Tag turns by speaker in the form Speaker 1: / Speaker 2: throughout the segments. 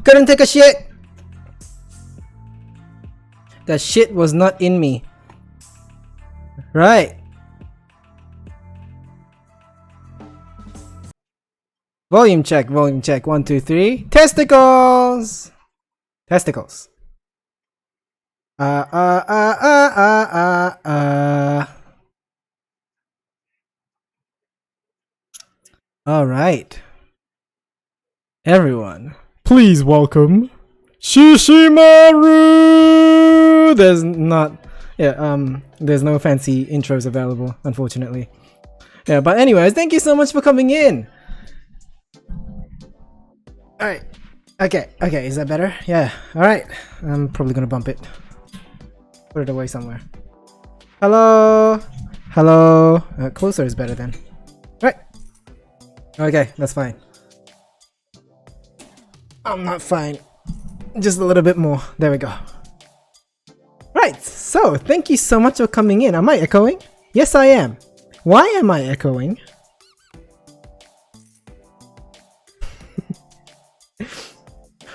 Speaker 1: Couldn't take a shit! That shit was not in me. Right. Volume check, volume check. 1, 2, 3. Testicles! Testicles. Alright. Everyone, please welcome Shishimaru! There's no fancy intros available, unfortunately. Yeah, but anyways, thank you so much for coming in! Alright. Okay, is that better? Yeah, alright. I'm probably gonna bump it. Put it away somewhere. Hello? Hello? Closer is better then. Right. Okay, that's fine. I'm not fine. Just a little bit more. There we go. Right, so thank you so much for coming in. Am I echoing? Yes, I am. Why am I echoing?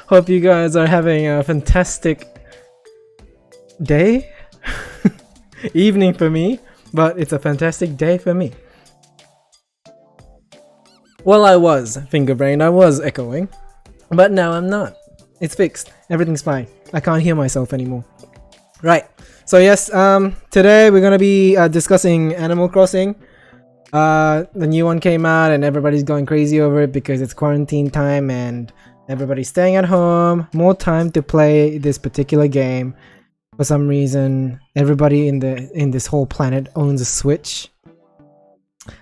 Speaker 1: Hope you guys are having a fantastic day. Evening for me, but it's a fantastic day for me. Well, I was fingerbrained, I was echoing, but now I'm not. It's fixed. Everything's fine. I can't hear myself anymore. Right. So yes, today we're gonna be discussing Animal Crossing. The new one came out and everybody's going crazy over it because it's quarantine time and everybody's staying at home. More time to play this particular game. For some reason, everybody in this whole planet owns a Switch.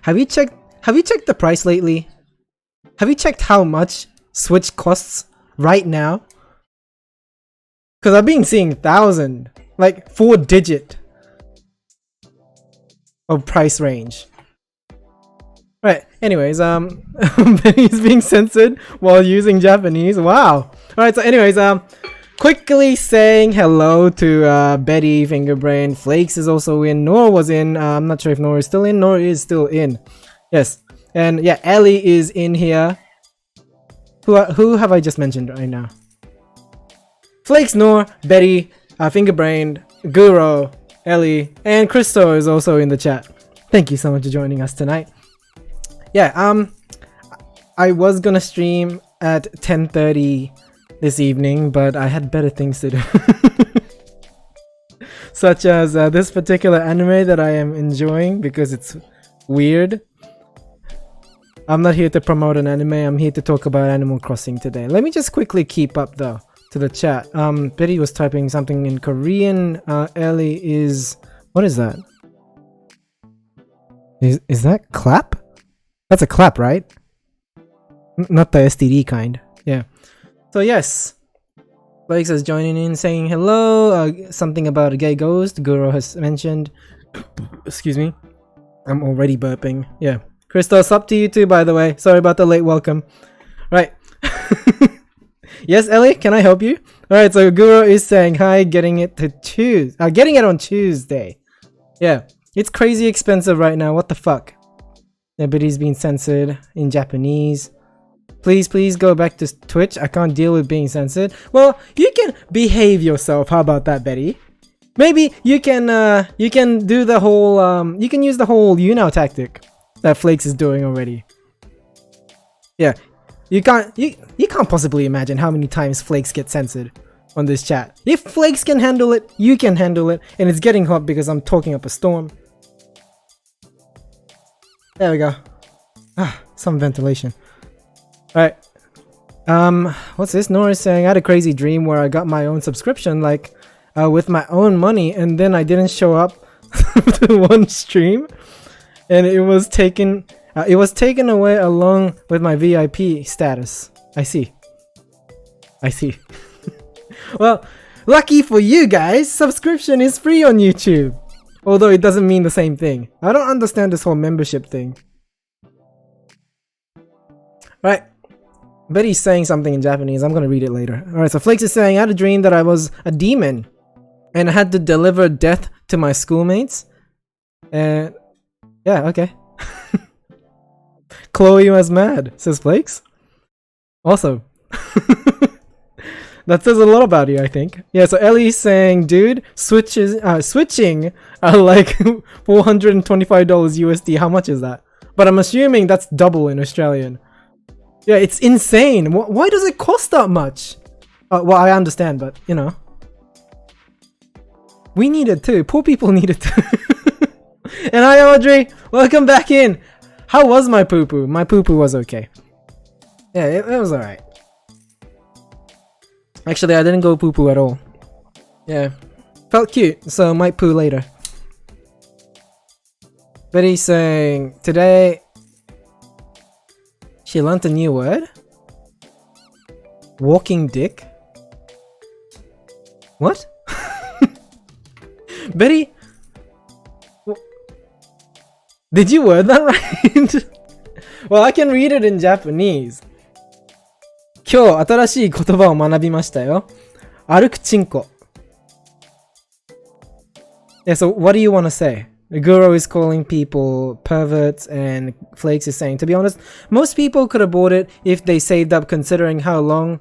Speaker 1: Have you checked the price lately? Have you checked how much Switch costs right now? Cause I've been seeing 1,000, like 4-digit of price range. Right. Anyways, he's being censored while using Japanese. Wow. All right. So, anyways, quickly saying hello to Betty, Fingerbrain, Flakes is also in, Nora was in, I'm not sure if Nora is still in, Nora is still in. Yes, and yeah, Ellie is in here. Who have I just mentioned right now? Flakes, Nora, Betty, Fingerbrain, Guro, Ellie, and Christo is also in the chat. Thank you so much for joining us tonight. Yeah, I was gonna stream at 10:30 this evening, but I had better things to do. Such as this particular anime that I am enjoying because it's weird. I'm not here to promote an anime, I'm here to talk about Animal Crossing today. Let me just quickly keep up though to the chat. Betty was typing something in Korean. Ellie is... what is that? Is that clap? That's a clap, right? Not the STD kind. Yeah. So yes, Flakes is joining in saying hello, something about a gay ghost, Guro has mentioned. Excuse me, I'm already burping. Yeah, Christos, up to you too, by the way. Sorry about the late welcome. Right. Yes, Ellie, can I help you? Alright, so Guro is saying hi, getting it on Tuesday. Yeah, it's crazy expensive right now, what the fuck? Everybody's being censored in Japanese. Please go back to Twitch. I can't deal with being censored. Well, you can behave yourself. How about that, Betty? Maybe you can do the whole you can use the whole YouNow tactic that Flakes is doing already. Yeah. You can't possibly imagine how many times Flakes get censored on this chat. If Flakes can handle it, you can handle it, and it's getting hot because I'm talking up a storm. There we go. Some ventilation. Alright. What's this? Nora's saying, I had a crazy dream where I got my own subscription, like, with my own money, and then I didn't show up to one stream, and it was taken away along with my VIP status. I see. Well, lucky for you guys, subscription is free on YouTube. Although it doesn't mean the same thing. I don't understand this whole membership thing. Right. Betty's saying something in Japanese. I'm gonna read it later. Alright, so Flakes is saying, I had a dream that I was a demon and I had to deliver death to my schoolmates. And yeah, okay. Chloe was mad, says Flakes. Also. That says a lot about you, I think. Yeah, so Ellie's saying, dude, switching are like $425 USD. How much is that? But I'm assuming that's double in Australian. Yeah, it's insane. Why does it cost that much? Well, I understand, but you know. We need it too. Poor people need it too. And hi, Audrey. Welcome back in. How was my poo-poo? My poo-poo was okay. Yeah, it was alright. Actually, I didn't go poo-poo at all. Yeah. Felt cute, so might poo later. Betty's saying, today she learnt a new word? Walking dick? What? Betty? Did you word that right? Well, I can read it in Japanese. 今日新しい言葉を学びましたよ。歩くチンコ。Yeah, so what do you want to say? Guro is calling people perverts and Flakes is saying, to be honest, most people could have bought it if they saved up considering how long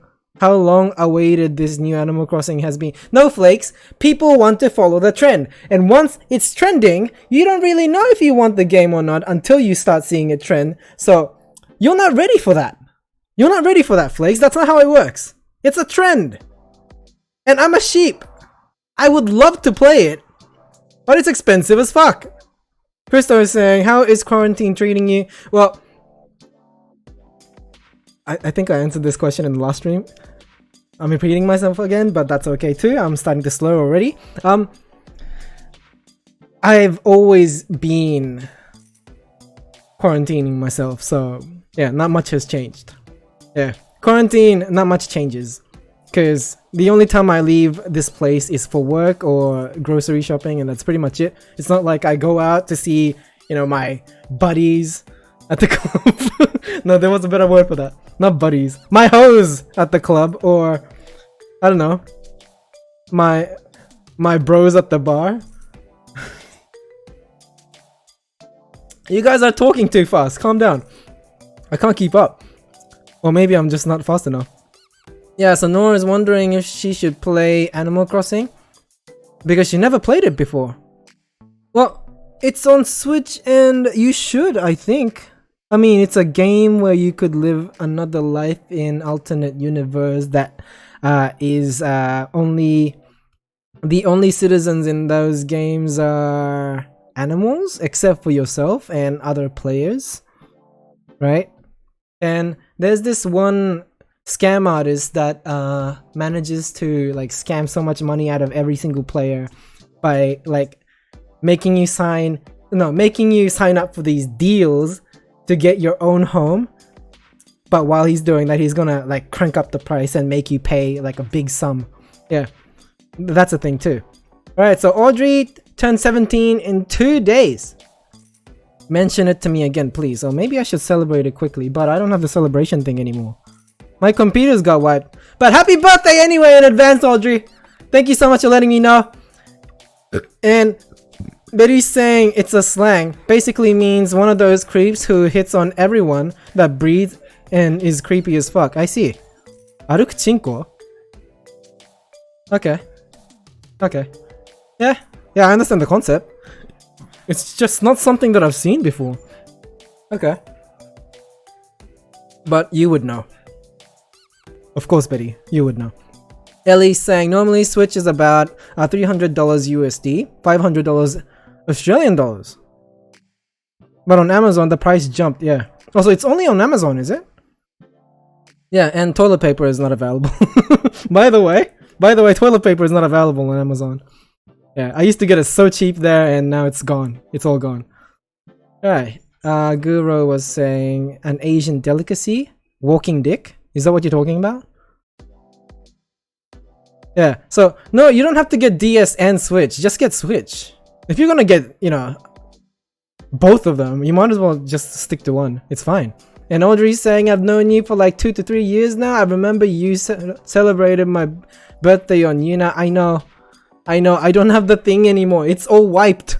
Speaker 1: awaited this new Animal Crossing has been. No, Flakes, people want to follow the trend. And once it's trending, you don't really know if you want the game or not until you start seeing it trend. So, you're not ready for that. You're not ready for that, Flakes. That's not how it works. It's a trend. And I'm a sheep. I would love to play it, but it's expensive as fuck. Christo is saying, how is quarantine treating you? Well, I think I answered this question in the last stream. I'm repeating myself again, but that's okay too. I'm starting to slow already. I've always been quarantining myself, so yeah, not much has changed. Yeah, quarantine, not much changes. Because the only time I leave this place is for work or grocery shopping, and that's pretty much it. It's not like I go out to see, you know, my buddies at the club. No, there was a better word for that. Not buddies. My hoes at the club, or I don't know, my bros at the bar. You guys are talking too fast. Calm down. I can't keep up. Or maybe I'm just not fast enough. Yeah, so Nora is wondering if she should play Animal Crossing because she never played it before. Well, it's on Switch and you should, I think. I mean, it's a game where you could live another life in alternate universe that is only the only citizens in those games are animals except for yourself and other players, right? And there's this one scam artist that manages to like scam so much money out of every single player by like making you sign up for these deals to get your own home. But while he's doing that, he's gonna like crank up the price and make you pay like a big sum. Yeah, that's a thing too. Alright, so Audrey turned 17 in 2 days. Mention it to me again, please. Or maybe I should celebrate it quickly, but I don't have the celebration thing anymore. My computers got wiped. But happy birthday anyway in advance, Audrey! Thank you so much for letting me know. And Betty's saying it's a slang. Basically means one of those creeps who hits on everyone that breathes and is creepy as fuck. I see. Aruku chinko? Okay. Okay. Yeah, I understand the concept. It's just not something that I've seen before. Okay. But you would know. Of course, Betty, you would know. Ellie's saying normally Switch is about $300 USD, $500 Australian dollars. But on Amazon, the price jumped, yeah. Also, it's only on Amazon, is it? Yeah, and toilet paper is not available. By the way, toilet paper is not available on Amazon. Yeah, I used to get it so cheap there, and now it's gone. It's all gone. Alright, Guru was saying an Asian delicacy? Walking dick? Is that what you're talking about? Yeah, so, no, you don't have to get DS and Switch. Just get Switch. If you're gonna get, you know, both of them, you might as well just stick to one. It's fine. And Audrey's saying, I've known you for like 2 to 3 years now. I remember you celebrated my birthday on Yuna. I know, I don't have the thing anymore. It's all wiped.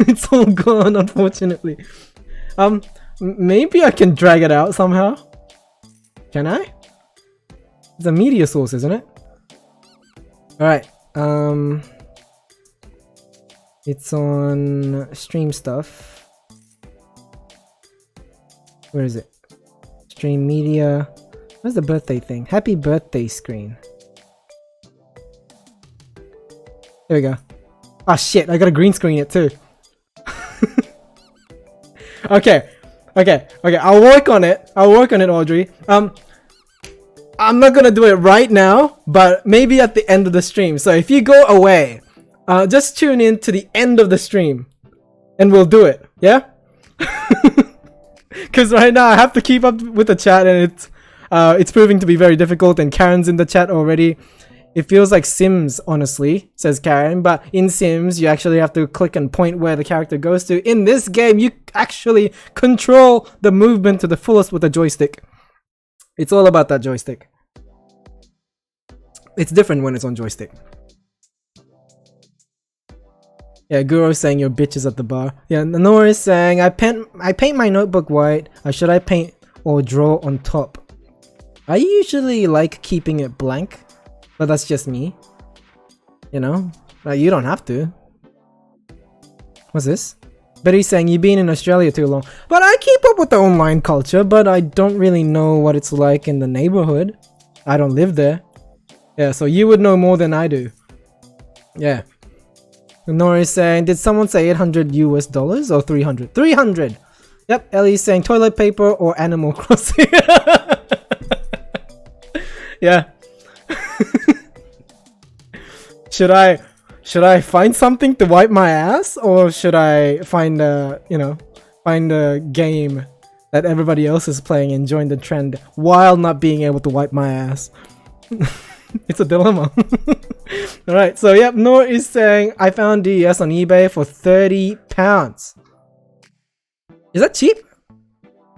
Speaker 1: It's all gone, unfortunately. Maybe I can drag it out somehow. Can I? It's a media source, isn't it? Alright, it's on stream stuff. Where is it? Stream media. Where's the birthday thing? Happy birthday screen. There we go. Ah shit, I gotta green screen it too. Okay, I'll work on it, Audrey. I'm not gonna do it right now, but maybe at the end of the stream. So if you go away, just tune in to the end of the stream and we'll do it, yeah? Because right now I have to keep up with the chat and it's proving to be very difficult, and Karen's in the chat already. It feels like Sims, honestly, says Karen, but in Sims you actually have to click and point where the character goes to. In this game you actually control the movement to the fullest with the joystick. It's all about that joystick. It's different when it's on joystick. Yeah, Guro's saying your bitch is at the bar. Yeah, Nora is saying I paint my notebook white. Should I paint or draw on top? I usually like keeping it blank, but that's just me. You know? You don't have to. What's this? Betty's saying you've been in Australia too long. But I keep up with the online culture, but I don't really know what it's like in the neighborhood. I don't live there. Yeah, so you would know more than I do. Yeah. Nora is saying, did someone say $800 US or 300? 300! Yep, Ellie's saying toilet paper or Animal Crossing. Yeah. Should I find something to wipe my ass, or should I find a game that everybody else is playing and join the trend while not being able to wipe my ass? It's a dilemma. Alright, so yep, Noor is saying I found DS on eBay for £30. Is that cheap?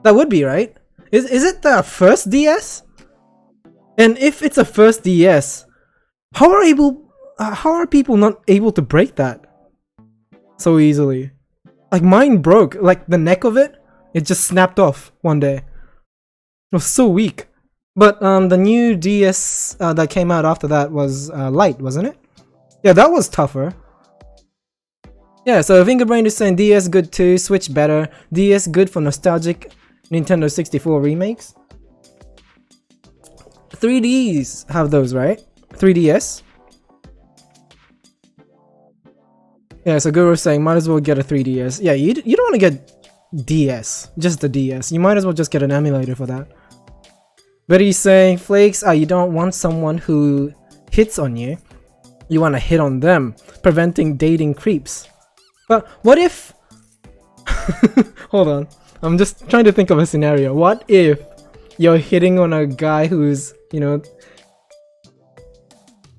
Speaker 1: That would be, right? Is it the first DS? And if it's a first DS, how are people not able to break that so easily? Like mine broke, like the neck of it just snapped off one day. It was so weak. But the new DS that came out after that was Lite, wasn't it? Yeah, that was tougher. Yeah, so Fingerbrain is saying DS good too, Switch better, DS good for nostalgic Nintendo 64 remakes. 3Ds have those, right? 3DS? Yeah, so Guru's saying might as well get a 3DS. Yeah, you don't want to get DS, just the DS. You might as well just get an emulator for that. But he's saying, Flakes, you don't want someone who hits on you. You want to hit on them, preventing dating creeps. But what if... Hold on. I'm just trying to think of a scenario. What if you're hitting on a guy who's, you know...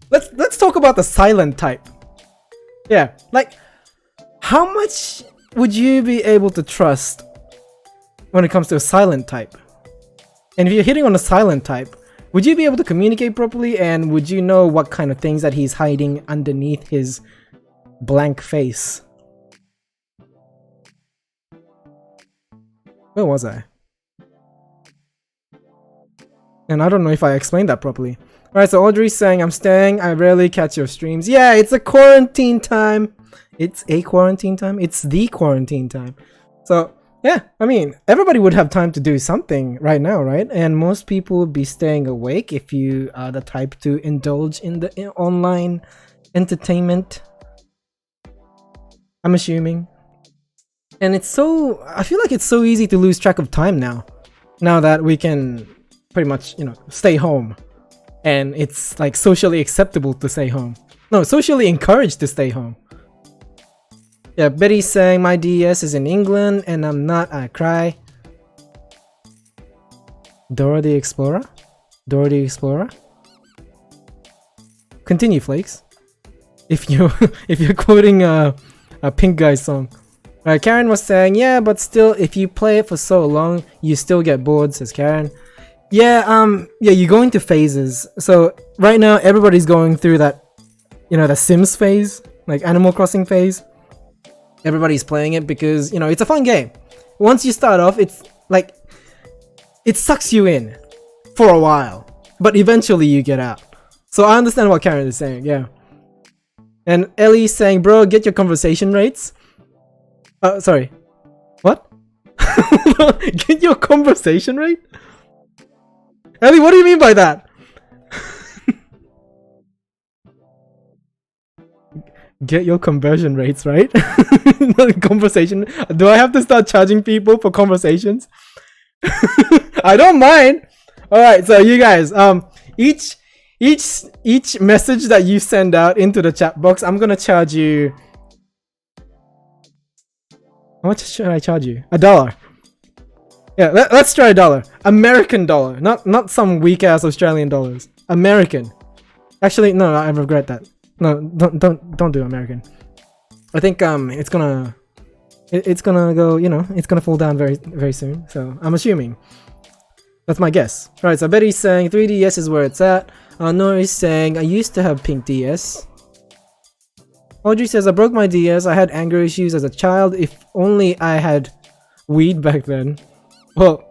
Speaker 1: Let's talk about the silent type. Yeah, like, how much would you be able to trust when it comes to a silent type? And if you're hitting on a silent type, would you be able to communicate properly, and would you know what kind of things that he's hiding underneath his blank face? Where was I? And I don't know if I explained that properly. Alright, so Audrey's saying, I'm staying, I rarely catch your streams. Yeah, it's a quarantine time. It's a quarantine time? It's the quarantine time. So, yeah, I mean, everybody would have time to do something right now, right? And most people would be staying awake if you are the type to indulge in the online entertainment. I'm assuming. And it's so... I feel like it's so easy to lose track of time now. Now that we can pretty much, you know, stay home. And it's like socially acceptable to stay home. No, socially encouraged to stay home. Yeah, Betty's saying my DS is in England and I'm not, I cry. Dora the Explorer? Dora the Explorer? Continue, Flakes. If you're quoting a Pink Guy song. Alright, Karen was saying, yeah, but still, if you play it for so long, you still get bored, says Karen. Yeah, you go into phases. So right now, everybody's going through that, you know, the Sims phase, like Animal Crossing phase. Everybody's playing it because, you know, it's a fun game. Once you start off, it's like, it sucks you in for a while, but eventually you get out. So I understand what Karen is saying, yeah. And Ellie's saying, bro, get your conversation rates. Sorry. What? Get your conversation rate? Ellie, what do you mean by that? Get your conversion rates, right? Conversation. Do I have to start charging people for conversations? I don't mind. Alright, so you guys, each message that you send out into the chat box, I'm gonna charge you. How much should I charge you? $1. Yeah, let's try $1. American dollar, not some weak ass Australian dollars. American. Actually, no, I regret that. No, don't do American. I think it's gonna go. You know, it's gonna fall down very soon. So I'm assuming. That's my guess. Right. So Betty's saying 3DS is where it's at. Nori's saying I used to have pink DS. Audrey says I broke my DS. I had anger issues as a child. If only I had weed back then. Well,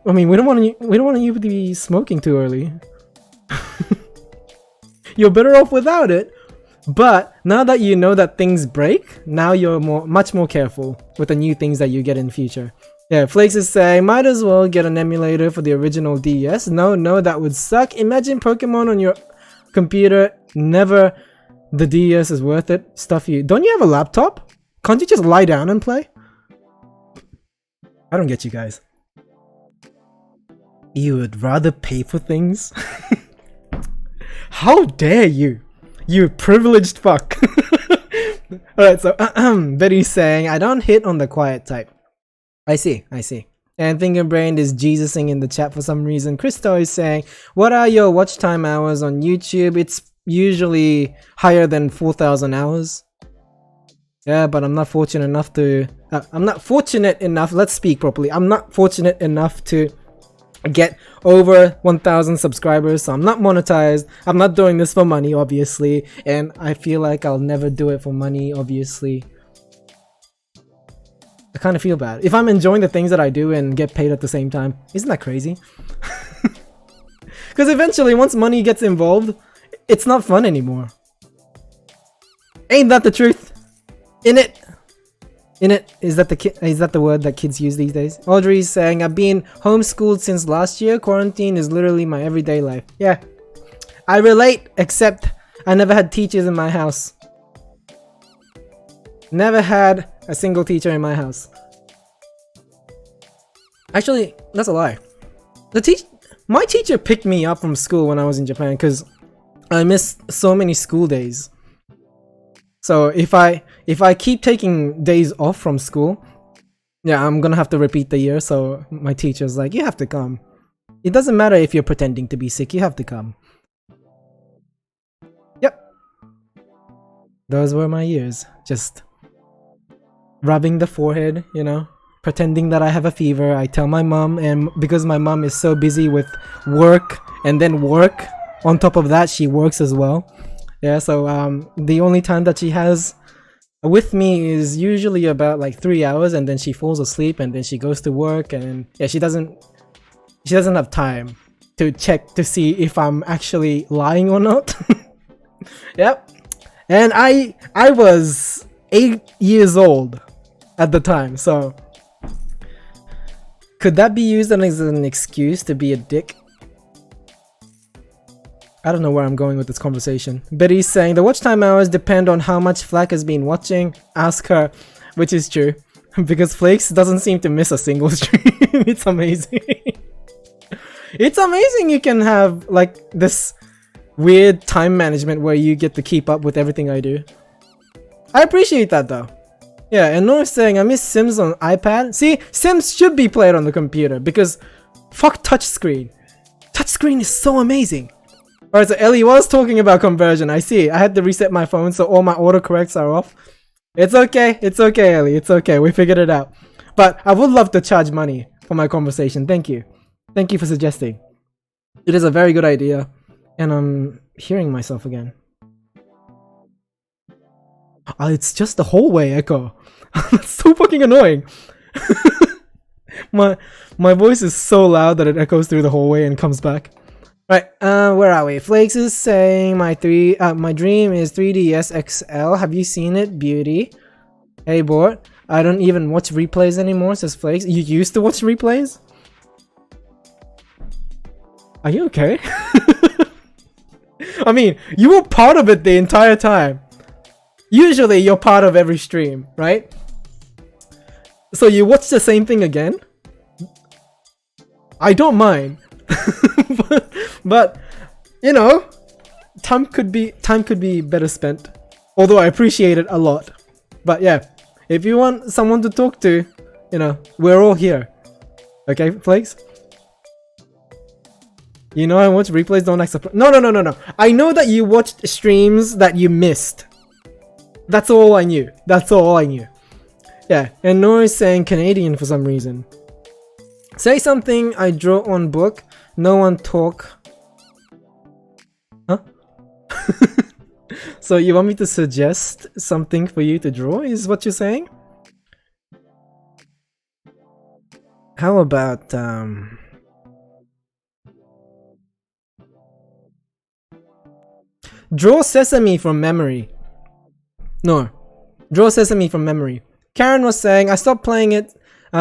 Speaker 1: I mean, we don't want you to be smoking too early. You're better off without it. But now that you know that things break, now you're much more careful with the new things that you get in the future. Yeah, Flakes is saying, might as well get an emulator for the original DS. No, that would suck. Imagine Pokemon on your computer. Never. The DS is worth it. Stuff you. Don't you have a laptop? Can't you just lie down and play? I don't get you guys. You would rather pay for things? How dare you? You privileged fuck. Alright, so Betty's saying, I don't hit on the quiet type. I see. And Fingerbrain is Jesusing in the chat for some reason. Christo is saying, what are your watch time hours on YouTube? It's usually higher than 4,000 hours. Yeah, but I'm not fortunate enough to... let's speak properly. I'm not fortunate enough to get over 1,000 subscribers, so I'm not monetized. I'm not doing this for money, obviously, and I feel like I'll never do it for money, obviously. I kind of feel bad. If I'm enjoying the things that I do and get paid at the same time, isn't that crazy? Because eventually, once money gets involved, it's not fun anymore. Ain't that the truth? In it, is that the word that kids use these days? Audrey's saying, I've been homeschooled since last year. Quarantine is literally my everyday life. Yeah, I relate, except I never had teachers in my house. Never had a single teacher in my house. Actually, that's a lie. My teacher picked me up from school when I was in Japan because I missed so many school days. So if I keep taking days off from school, yeah, I'm gonna have to repeat the year. So my teacher's like, you have to come. It doesn't matter if you're pretending to be sick, you have to come. Yep. Those were my years. Just rubbing the forehead, you know, pretending that I have a fever. I tell my mom, and because my mom is so busy with work and then work, on top of that, she works as well. Yeah, so the only time that she has with me is usually about like 3 hours, and then she falls asleep, and then she goes to work, and yeah, she doesn't have time to check to see if I'm actually lying or not. Yep. And I was 8 years old at the time, so could that be used as an excuse to be a dick? I don't know where I'm going with this conversation. Betty's saying the watch time hours depend on how much Flack has been watching. Ask her, which is true, because Flakes doesn't seem to miss a single stream. It's amazing. It's amazing you can have like this weird time management where you get to keep up with everything I do. I appreciate that though. Yeah, and Nora's saying I miss Sims on iPad. See, Sims should be played on the computer because fuck touchscreen. Touchscreen is so amazing. Alright, so Ellie was talking about conversion. I see. I had to reset my phone so all my autocorrects are off. It's okay, Ellie. It's okay. We figured it out. But I would love to charge money for my conversation. Thank you. Thank you for suggesting. It is a very good idea. And I'm hearing myself again. It's just the hallway echo. That's so fucking annoying. My voice is so loud that it echoes through the hallway and comes back. Right, where are we? Flakes is saying my dream is 3DS XL. Have you seen it? Beauty. Hey, Bort. I don't even watch replays anymore, says Flakes. You used to watch replays? Are you okay? I mean, you were part of it the entire time. Usually, you're part of every stream, right? So you watch the same thing again? I don't mind. but you know, time could be better spent. Although I appreciate it a lot. But yeah, if you want someone to talk to, you know, we're all here. Okay, Flakes? You know I watch replays, don't act surprised. No. I know that you watched streams that you missed. That's all I knew. Yeah, and Nora is saying Canadian for some reason. Say something I draw on book. No one talk. Huh? So you want me to suggest something for you to draw, is what you're saying? How about draw Sesame from memory. No. Draw Sesame from memory. Karen was saying, I stopped playing it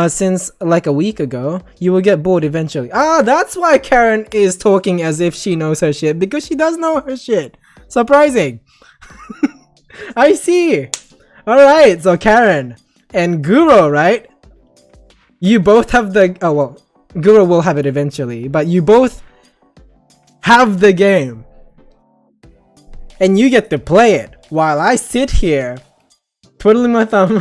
Speaker 1: since like a week ago. You will get bored eventually. Ah, that's why Karen is talking as if she knows her shit. Because she does know her shit. Surprising. I see. Alright, so Karen and Guro, right? You both have the... Oh, well, Guro will have it eventually. But you both have the game. And you get to play it. While I sit here twiddling my thumb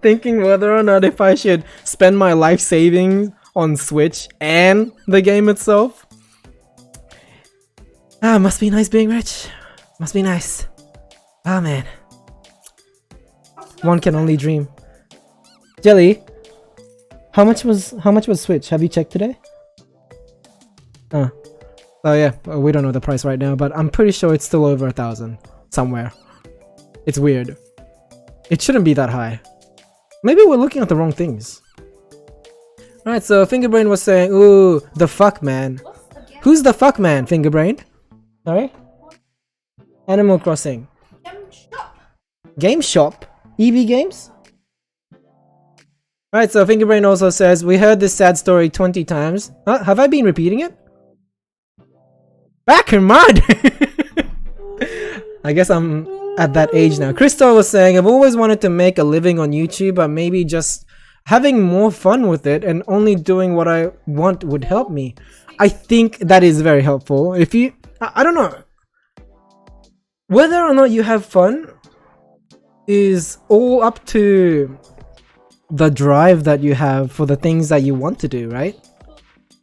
Speaker 1: thinking whether or not if I should spend my life savings on Switch and the game itself. Ah, must be nice being rich. Must be nice. Ah, man. One can only dream. Jelly, how much was Switch? Have you checked today? Oh yeah, well, we don't know the price right now, but I'm pretty sure it's still over 1,000 somewhere. It's weird. It shouldn't be that high. Maybe we're looking at the wrong things. Alright, so Fingerbrain was saying, ooh, the fuck man. Who's the fuck man, Fingerbrain? Sorry? Animal Crossing. Game Shop? EB Games? Alright, so Fingerbrain also says, we heard this sad story 20 times. Huh? Have I been repeating it? Back in my day! I guess I'm at that age now. Crystal was saying, I've always wanted to make a living on YouTube, but maybe just having more fun with it and only doing what I want would help me. I think that is very helpful. If you... I don't know. Whether or not you have fun is all up to the drive that you have for the things that you want to do, right?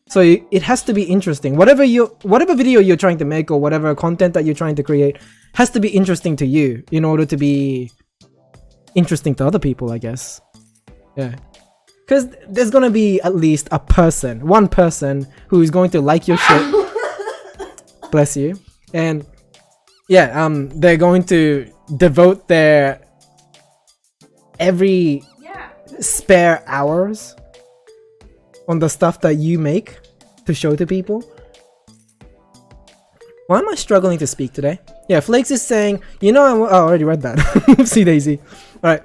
Speaker 1: So it has to be interesting. Whatever video you're trying to make or whatever content that you're trying to create has to be interesting to you in order to be interesting to other people, I guess. Yeah. Because there's gonna be at least one person who is going to like your shit. Bless you. And yeah, they're going to devote their every spare hours on the stuff that you make to show to people. Why am I struggling to speak today? Yeah, Flakes is saying, you know, I already read that. See Daisy. Alright,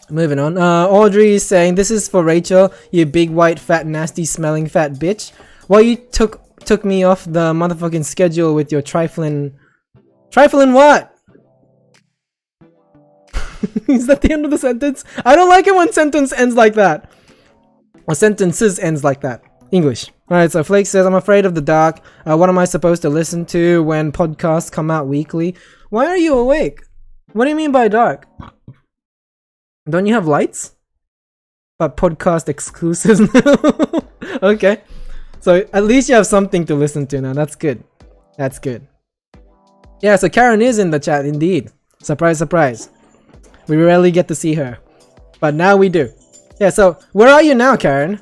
Speaker 1: moving on. Audrey is saying, this is for Rachel, you big white fat nasty smelling fat bitch. Well, you took me off the motherfucking schedule with your trifling what? Is that the end of the sentence? I don't like it when sentence ends like that. Or sentences ends like that. English. Alright, so Flake says, I'm afraid of the dark. What am I supposed to listen to when podcasts come out weekly? Why are you awake? What do you mean by dark? Don't you have lights? But podcast exclusives now? Okay. So at least you have something to listen to now. That's good. That's good. Yeah, so Karen is in the chat indeed. Surprise, surprise. We rarely get to see her. But now we do. Yeah, so where are you now, Karen?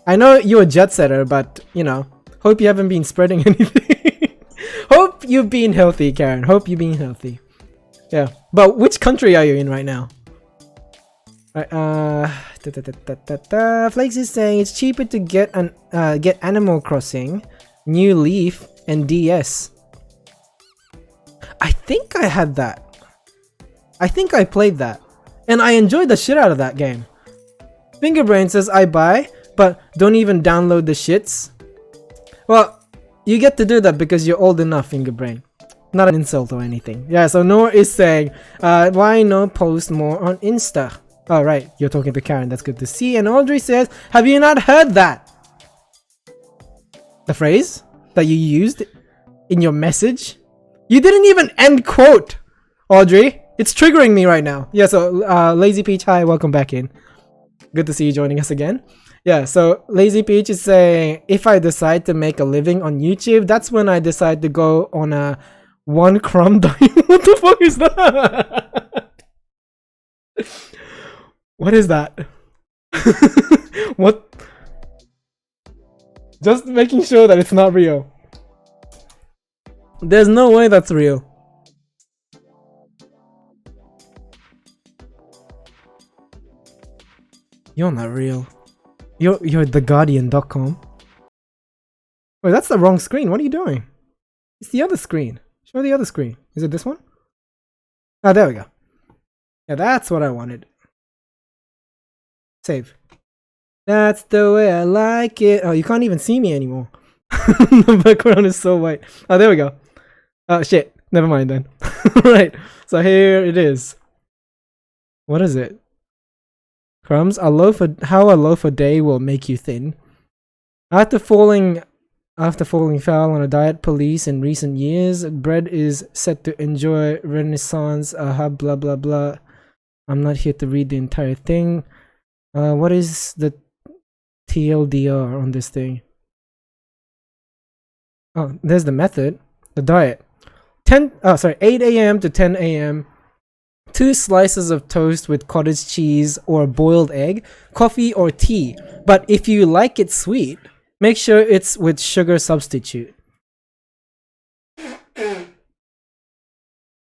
Speaker 1: I know you're a jet setter, but you know, hope you haven't been spreading anything. Hope you've been healthy, Karen. Hope you've been healthy. Yeah, but which country are you in right now? Right, Flakes is saying it's cheaper to get Animal Crossing New Leaf, and DS. I think I had that. I think I played that. And I enjoyed the shit out of that game. Fingerbrain says I buy, but don't even download the shits. Well, you get to do that because you're old enough, Fingerbrain. Not an insult or anything. Yeah, so Noah is saying, why no post more on Insta? Oh, right, you're talking to Karen, that's good to see. And Audrey says, have you not heard that? The phrase that you used in your message? You didn't even end quote, Audrey. It's triggering me right now. Yeah, so Lazy Peach, hi, welcome back in. Good to see you joining us again. Yeah, so Lazy Peach is saying, if I decide to make a living on YouTube, that's when I decide to go on a one crumb diet. What the fuck is that? What is that? What? Just making sure that it's not real. There's no way that's real. You're not real. You're theguardian.com. Wait, that's the wrong screen. What are you doing? It's the other screen. Show the other screen. Is it this one? Ah, there we go. Yeah, that's what I wanted. Save. That's the way I like it. Oh, you can't even see me anymore. The background is so white. Oh, there we go. Oh, shit. Never mind then. Right. So here it is. What is it? Crumbs, how a loaf a day will make you thin. After falling foul on a diet police in recent years, bread is set to enjoy renaissance. Blah blah blah. I'm not here to read the entire thing. What is the TLDR on this thing? Oh, there's the method. The diet. 8 a.m. to 10 a.m. 2 slices of toast with cottage cheese or boiled egg, coffee or tea. But if you like it sweet, make sure it's with sugar substitute.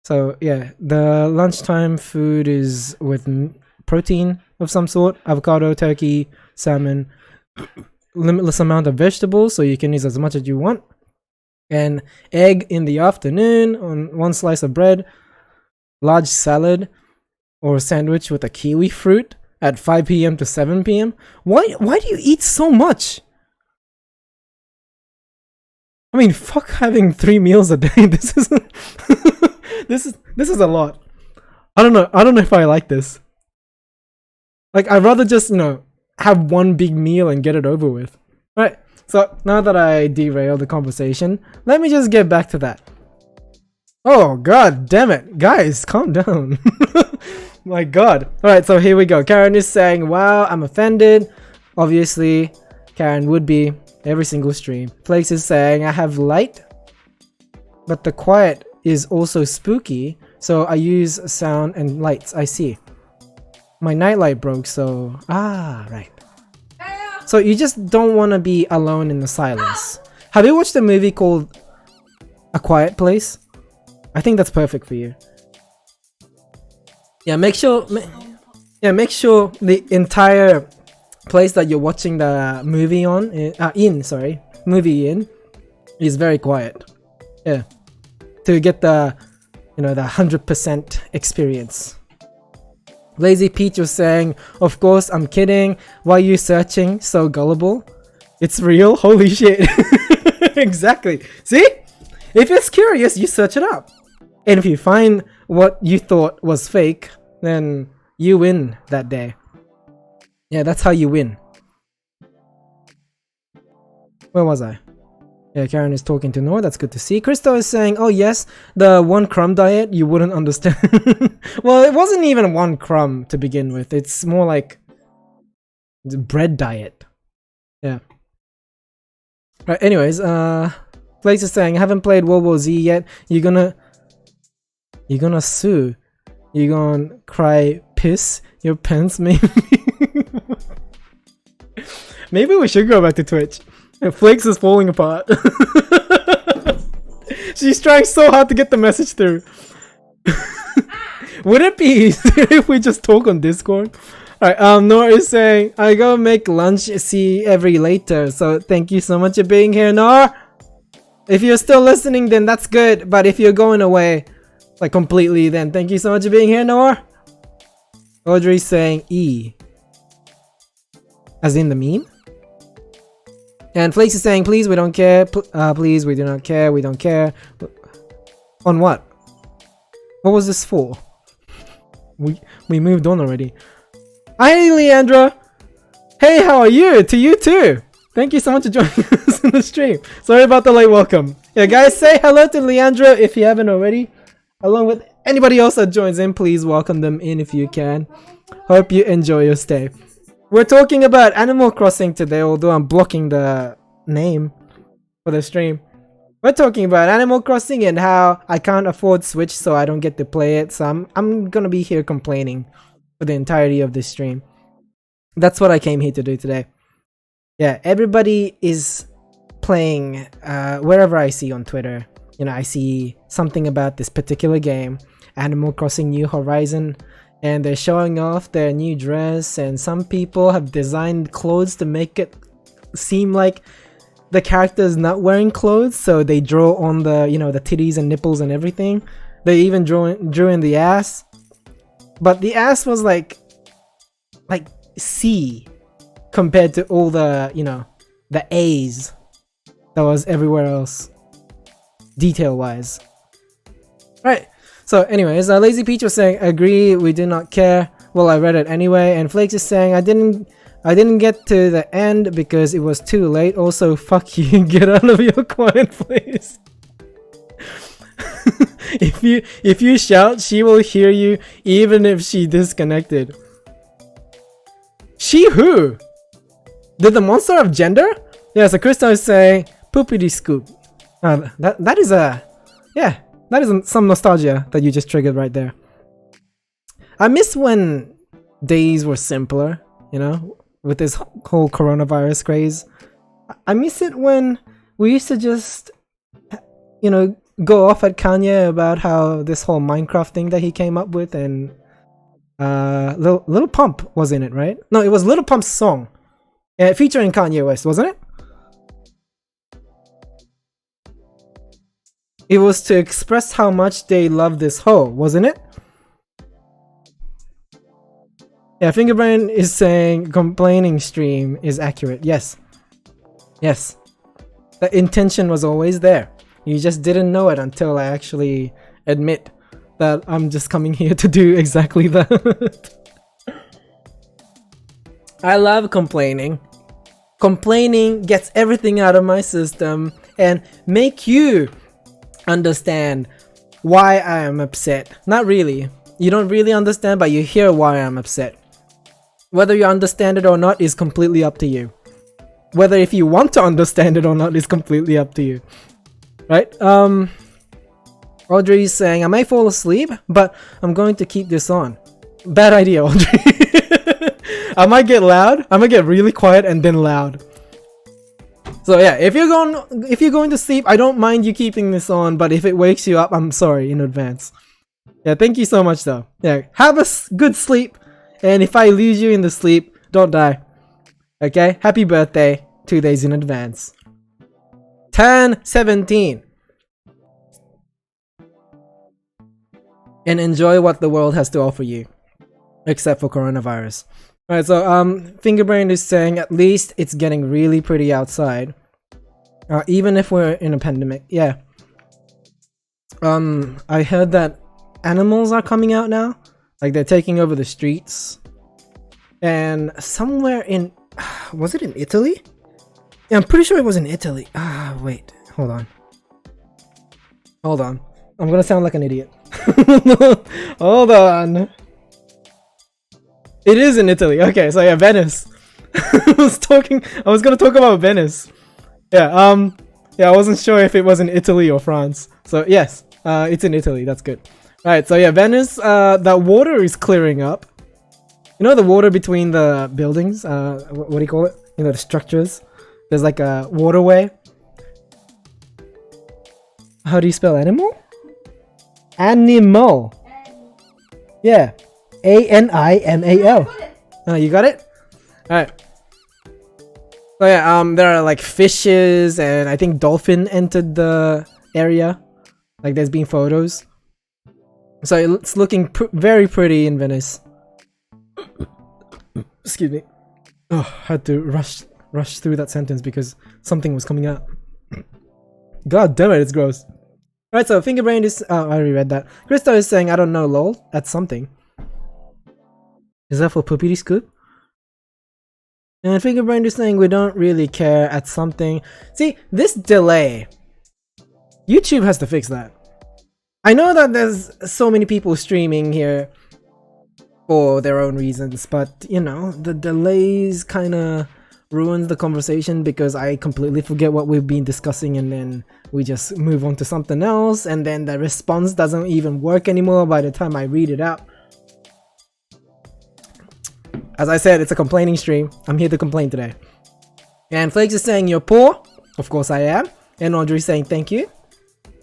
Speaker 1: So yeah, the lunchtime food is with protein of some sort, avocado, turkey, salmon, limitless amount of vegetables, so you can use as much as you want. And egg in the afternoon on 1 slice of bread, large salad or sandwich with a kiwi fruit at 5 p.m. to 7 p.m. Why do you eat so much? I mean, fuck having 3 meals a day. This is this is a lot. I don't know if I like this. Like, I'd rather just, have one big meal and get it over with. Right. So now that I derailed the conversation, let me just get back to that. Oh god damn it, guys, calm down. My god. Alright, so here we go. Karen is saying, wow, I'm offended. Obviously, Karen would be every single stream. Flakes is saying, I have light, but the quiet is also spooky, so I use sound and lights. I see. My nightlight broke, so right. So you just don't want to be alone in the silence. Have you watched a movie called A Quiet Place? I think that's perfect for you. Yeah, make sure the entire place that you're watching the movie in is very quiet. Yeah, to get the the 100% experience. Lazy Peach was saying, of course, I'm kidding. Why are you searching? So gullible. It's real? Holy shit. Exactly. See? If it's curious, you search it up. And if you find what you thought was fake, then you win that day. Yeah, that's how you win. Where was I? Yeah, Karen is talking to Noah, that's good to see. Crystal is saying, oh yes, the 1 crumb diet, you wouldn't understand. Well, it wasn't even 1 crumb to begin with. It's more like the bread diet. Yeah. Right, anyways, Flakes is saying, I haven't played World War Z yet. You're gonna sue. You're gonna cry piss your pants, maybe. Maybe we should go back to Twitch. Flakes is falling apart. She's trying so hard to get the message through. Would it be easier if we just talk on Discord? Alright, Nora is saying, I go make lunch, see every later. So thank you so much for being here, Nora. If you're still listening, then that's good. But if you're going away, like completely, then thank you so much for being here, Noah. Audrey's saying E. As in the meme? And Flakes is saying, please, we don't care. Please, we do not care. We don't care. On what? What was this for? We moved on already. Hi, Leandra. Hey, how are you? To you too. Thank you so much for joining us in the stream. Sorry about the late welcome. Yeah, guys, say hello to Leandra if you haven't already. Along with anybody else that joins in, please welcome them in if you can. Hope you enjoy your stay. We're talking about Animal Crossing today, although I'm blocking the name for the stream. We're talking about Animal Crossing and how I can't afford Switch, so I don't get to play it. So I'm gonna be here complaining for the entirety of this stream. That's what I came here to do today. Yeah, everybody is playing wherever I see on Twitter. You know, I see something about this particular game, Animal Crossing New Horizon, and they're showing off their new dress, and some people have designed clothes to make it seem like the character is not wearing clothes, so they draw on the, you know, the titties and nipples and everything. They even drew in the ass, but the ass was like C compared to all the, you know, the A's that was everywhere else, detail wise. Right. So anyways, Lazy Peach was saying, agree, we do not care. Well, I read it anyway. And Flakes is saying, I didn't get to the end because it was too late. Also, fuck you, get out of your quiet place. if you shout, she will hear you even if she disconnected. She who? Did the monster have gender? Yeah, so Krista is saying, poopity scoop. That is a, yeah, that is some nostalgia that you just triggered right there. I miss when days were simpler, you know, with this whole coronavirus craze. I miss it when we used to just, you know, go off at Kanye about how this whole Minecraft thing that he came up with, and Lil Pump was in it, right? No, it was Lil Pump's song, featuring Kanye West, wasn't it? It was to express how much they love this hoe, wasn't it? Yeah, Fingerbrain is saying complaining stream is accurate. Yes. Yes. The intention was always there. You just didn't know it until I actually admit that I'm just coming here to do exactly that. I love complaining. Complaining gets everything out of my system and make you understand why I am upset. Not really. You don't really understand, but you hear why I'm upset. Whether you understand it or not is completely up to you. Whether if you want to understand it or not is completely up to you. Right? Audrey is saying, I may fall asleep, but I'm going to keep this on. Bad idea, Audrey. I might get loud. I might get really quiet and then loud. So yeah, if you're going to sleep, I don't mind you keeping this on, but if it wakes you up, I'm sorry in advance. Yeah, thank you so much though. Yeah, have a good sleep, and if I lose you in the sleep, don't die. Okay? Happy birthday 2 days in advance. 10/17. And enjoy what the world has to offer you, except for coronavirus. Alright, so Fingerbrain is saying at least it's getting really pretty outside. Even if we're in a pandemic. Yeah. I heard that animals are coming out now. Like they're taking over the streets. And somewhere in, was it in Italy? Yeah, I'm pretty sure it was in Italy. Wait, hold on. Hold on. I'm gonna sound like an idiot. Hold on. It is in Italy. Okay, so yeah, Venice. I was gonna talk about Venice. Yeah, yeah, I wasn't sure if it was in Italy or France. So yes, it's in Italy. That's good. Alright, so yeah, Venice, that water is clearing up. You know the water between the buildings? What do you call it? You know, the structures? There's like a waterway. How do you spell animal? Animal. Yeah. A-N-I-M-A-L. You got it? Alright. So yeah, there are like fishes, and I think dolphin entered the area. Like there's been photos. So it's looking very pretty in Venice. Excuse me. Oh, had to rush through that sentence because something was coming out. God damn it, it's gross. Alright, so Fingerbrain is I already read that. Krista is saying I don't know lol. That's something. Is that for Poopity Scoop? And Fingerbrain is saying we don't really care at something. See, this delay. YouTube has to fix that. I know that there's so many people streaming here for their own reasons, but you know, the delays kinda ruins the conversation because I completely forget what we've been discussing and then we just move on to something else, and then the response doesn't even work anymore by the time I read it out. As I said, it's a complaining stream. I'm here to complain today. And Flakes is saying you're poor. Of course I am. And Audrey saying thank you.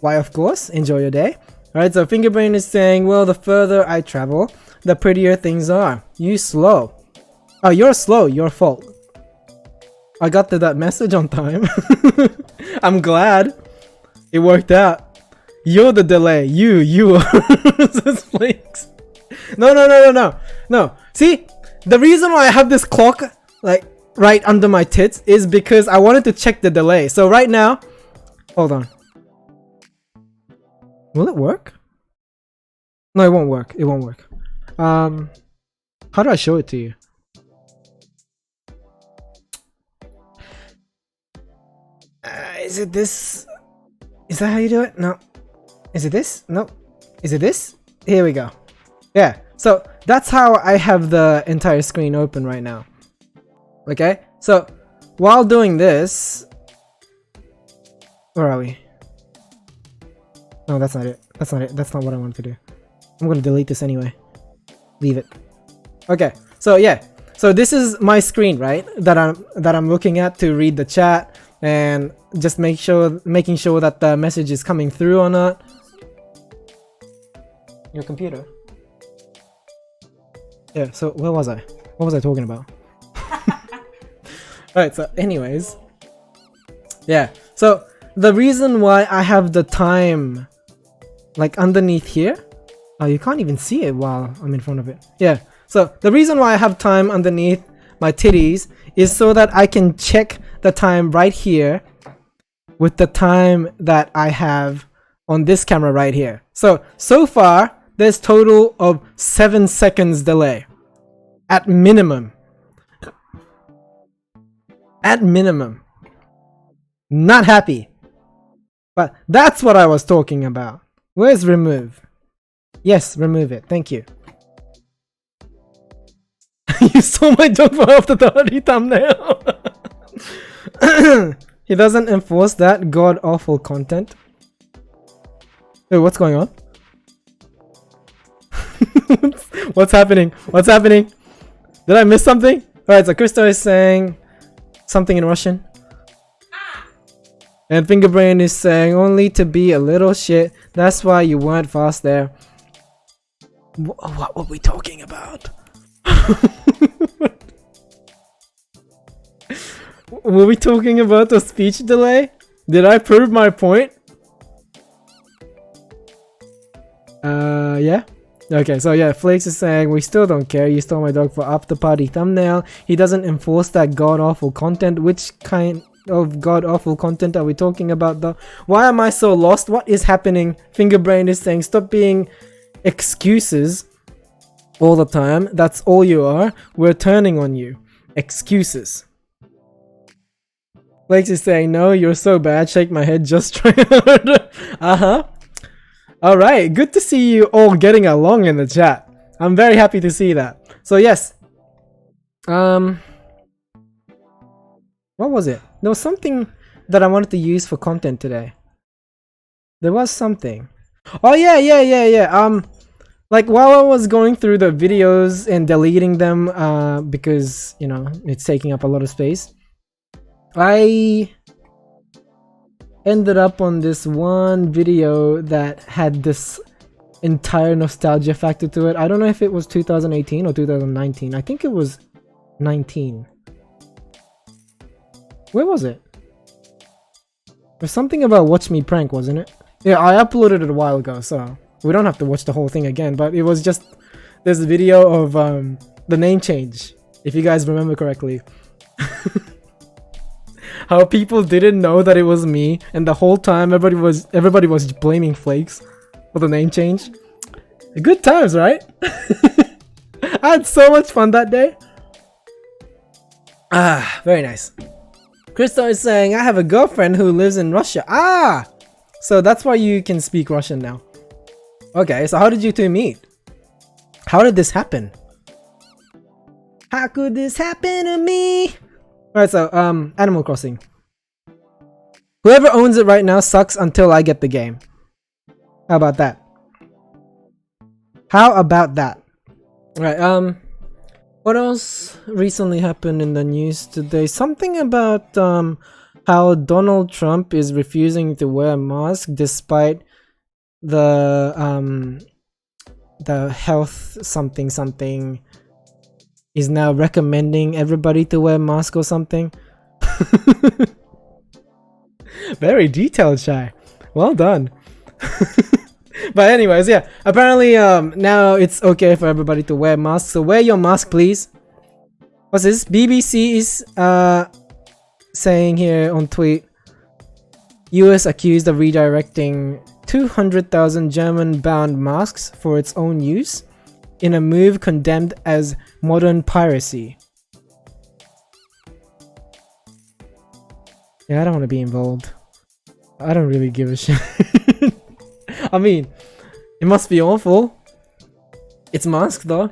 Speaker 1: Why of course, enjoy your day. Alright, so Fingerbrain is saying, well, the further I travel, the prettier things are. You slow. Oh, you're slow, your fault. I got to that message on time. I'm glad. It worked out. You're the delay. You says Flakes. No. See, the reason why I have this clock like right under my tits is because I wanted to check the delay. So right now, hold on. Will it work? No, it won't work. It won't work. How do I show it to you? Is it this? Is that how you do it? No. Is it this? No. Is it this? Here we go. Yeah. So that's how I have the entire screen open right now. Okay. So while doing this, where are we? No, that's not it. That's not it. That's not what I wanted to do. I'm gonna delete this anyway. Leave it. Okay. So yeah. So this is my screen, right? That I'm looking at to read the chat and just making sure that the message is coming through or not. Your computer. Yeah. So where was I? What was I talking about? Alright. So anyways. Yeah. So the reason why I have the time like underneath here. Oh, you can't even see it while I'm in front of it. Yeah. So the reason why I have time underneath my titties is so that I can check the time right here with the time that I have on this camera right here. So far, there's total of 7 seconds delay. At minimum. At minimum. Not happy. But that's what I was talking about. Where's remove? Yes, remove it. Thank you. You saw my joke for after the dirty thumbnail. He doesn't enforce that god awful content. Wait, what's going on? What's happening? What's happening? Did I miss something? Alright, so Krista is saying something in Russian. And Fingerbrain is saying only to be a little shit. That's why you weren't fast there. What were we talking about? Were we talking about the speech delay? Did I prove my point? Yeah? Okay, so yeah, Flakes is saying, we still don't care, you stole my dog for after party thumbnail. He doesn't enforce that god-awful content. Which kind of god-awful content are we talking about though? Why am I so lost? What is happening? Fingerbrain is saying, stop being excuses all the time. That's all you are. We're turning on you. Excuses. Flakes is saying, no, you're so bad. Shake my head, just try harder. Alright, good to see you all getting along in the chat. I'm very happy to see that. So yes. What was it? There was something that I wanted to use for content today. There was something. Oh yeah. Like while I was going through the videos and deleting them because, you know, it's taking up a lot of space, I ended up on this one video that had this entire nostalgia factor to it. I don't know if it was 2018 or 2019. I think it was 19. Where was it? There's something about Watch Me Prank, wasn't it? Yeah, I uploaded it a while ago, so we don't have to watch the whole thing again, but it was just this video of the name change, if you guys remember correctly. How people didn't know that it was me, and the whole time everybody was blaming Flakes for the name change. Good times, right? I had so much fun that day. Ah, very nice. Crystal is saying, I have a girlfriend who lives in Russia. Ah! So that's why you can speak Russian now. Okay, so how did you two meet? How did this happen? How could this happen to me? Alright, so, Animal Crossing. Whoever owns it right now sucks until I get the game. How about that? How about that? Alright, what else recently happened in the news today? Something about, how Donald Trump is refusing to wear a mask despite the health something is now recommending everybody to wear a mask or something. Very detailed, Shy. Well done. But anyways, yeah, apparently now it's okay for everybody to wear masks, so wear your mask, please. What's this? BBC is saying here on tweet, US accused of redirecting 200,000 German-bound masks for its own use in a move condemned as modern piracy. Yeah, I don't want to be involved. I don't really give a shit. I mean, it must be awful. It's masked though.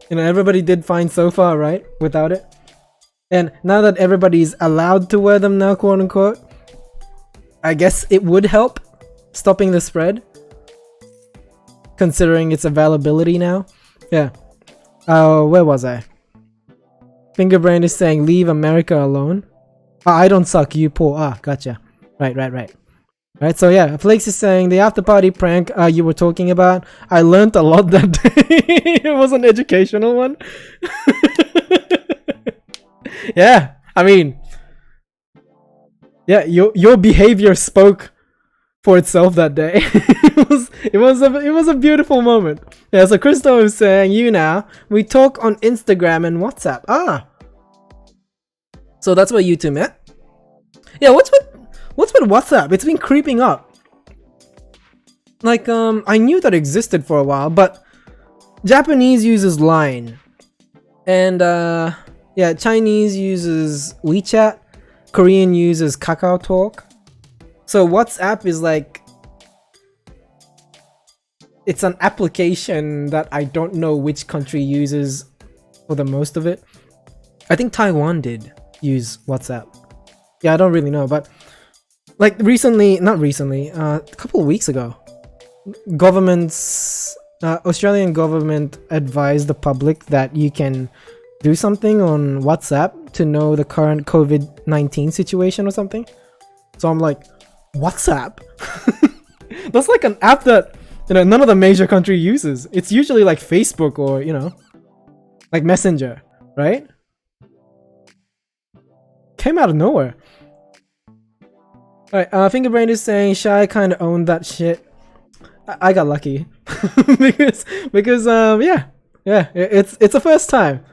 Speaker 1: You know, everybody did fine so far, right? Without it. And now that everybody's allowed to wear them now, quote unquote, I guess it would help stopping the spread, considering its availability now. Yeah. Where was I? Fingerbrain is saying, leave America alone. I don't suck, you poor. Ah, gotcha. Right. Right, so yeah, Flakes is saying the after party prank you were talking about, I learned a lot that day. It was an educational one. Yeah, I mean, yeah, your behavior spoke for itself that day. it was a beautiful moment. Yeah, so Crystal is saying, you now, we talk on Instagram and WhatsApp. Ah, so that's where you two met. Yeah, what's with WhatsApp? It's been creeping up. Like, I knew that existed for a while, but Japanese uses Line. And, yeah, Chinese uses WeChat. Korean uses KakaoTalk. So WhatsApp is like... it's an application that I don't know which country uses for the most of it. I think Taiwan did use WhatsApp. Yeah, I don't really know, but... like not recently, a couple of weeks ago, Australian government advised the public that you can do something on WhatsApp to know the current COVID-19 situation or something. So I'm like, WhatsApp? That's like an app that, you know, none of the major country uses. It's usually like Facebook or, you know, like Messenger, right? Came out of nowhere. Alright, Fingerbrain is saying Shy kinda owned that shit. I got lucky. because yeah, it's a first time.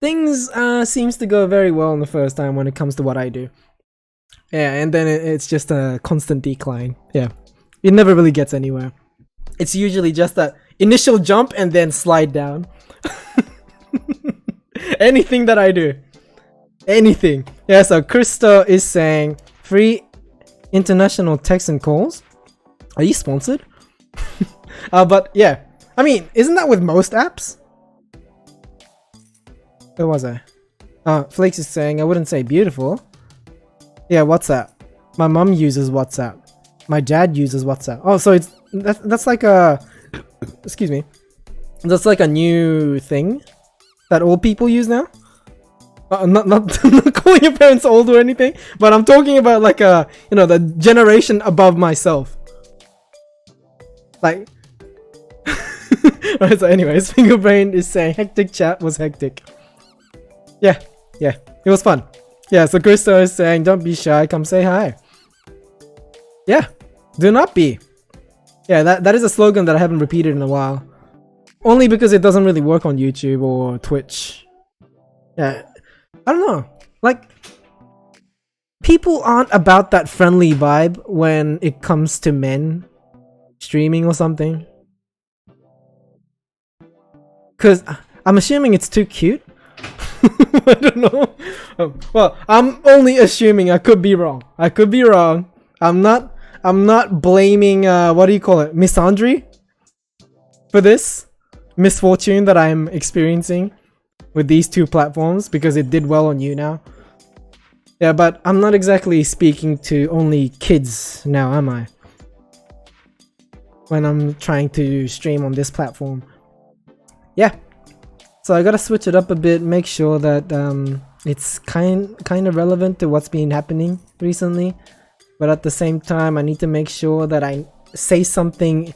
Speaker 1: Things seems to go very well in the first time when it comes to what I do. Yeah, and then it's just a constant decline. Yeah, it never really gets anywhere. It's usually just that initial jump and then slide down. Anything that I do. Anything. Yeah, so Krista is saying free international texts and calls. Are you sponsored? But yeah, I mean, isn't that with most apps? Where was I? Flakes is saying I wouldn't say beautiful. Yeah, WhatsApp. My mom uses WhatsApp. My dad uses WhatsApp. Oh, so that's like a excuse me. That's like a new thing that old people use now. Not calling your parents old or anything, but I'm talking about like you know, the generation above myself. Like, right, so anyways, Fingerbrain is saying hectic chat was hectic. Yeah, yeah, it was fun. Yeah, so Krista is saying, don't be shy, come say hi. Yeah, do not be. Yeah, that is a slogan that I haven't repeated in a while. Only because it doesn't really work on YouTube or Twitch. Yeah, I don't know. Like, people aren't about that friendly vibe when it comes to men streaming or something. Cause I'm assuming it's too cute. I don't know. Well, I'm only assuming. I could be wrong. I'm not blaming what do you call it? Misandry for this misfortune that I'm experiencing with these two platforms because it did well on you now. Yeah, but I'm not exactly speaking to only kids now, am I? When I'm trying to stream on this platform. Yeah. So I gotta switch it up a bit, make sure that it's kind of relevant to what's been happening recently. But at the same time, I need to make sure that I say something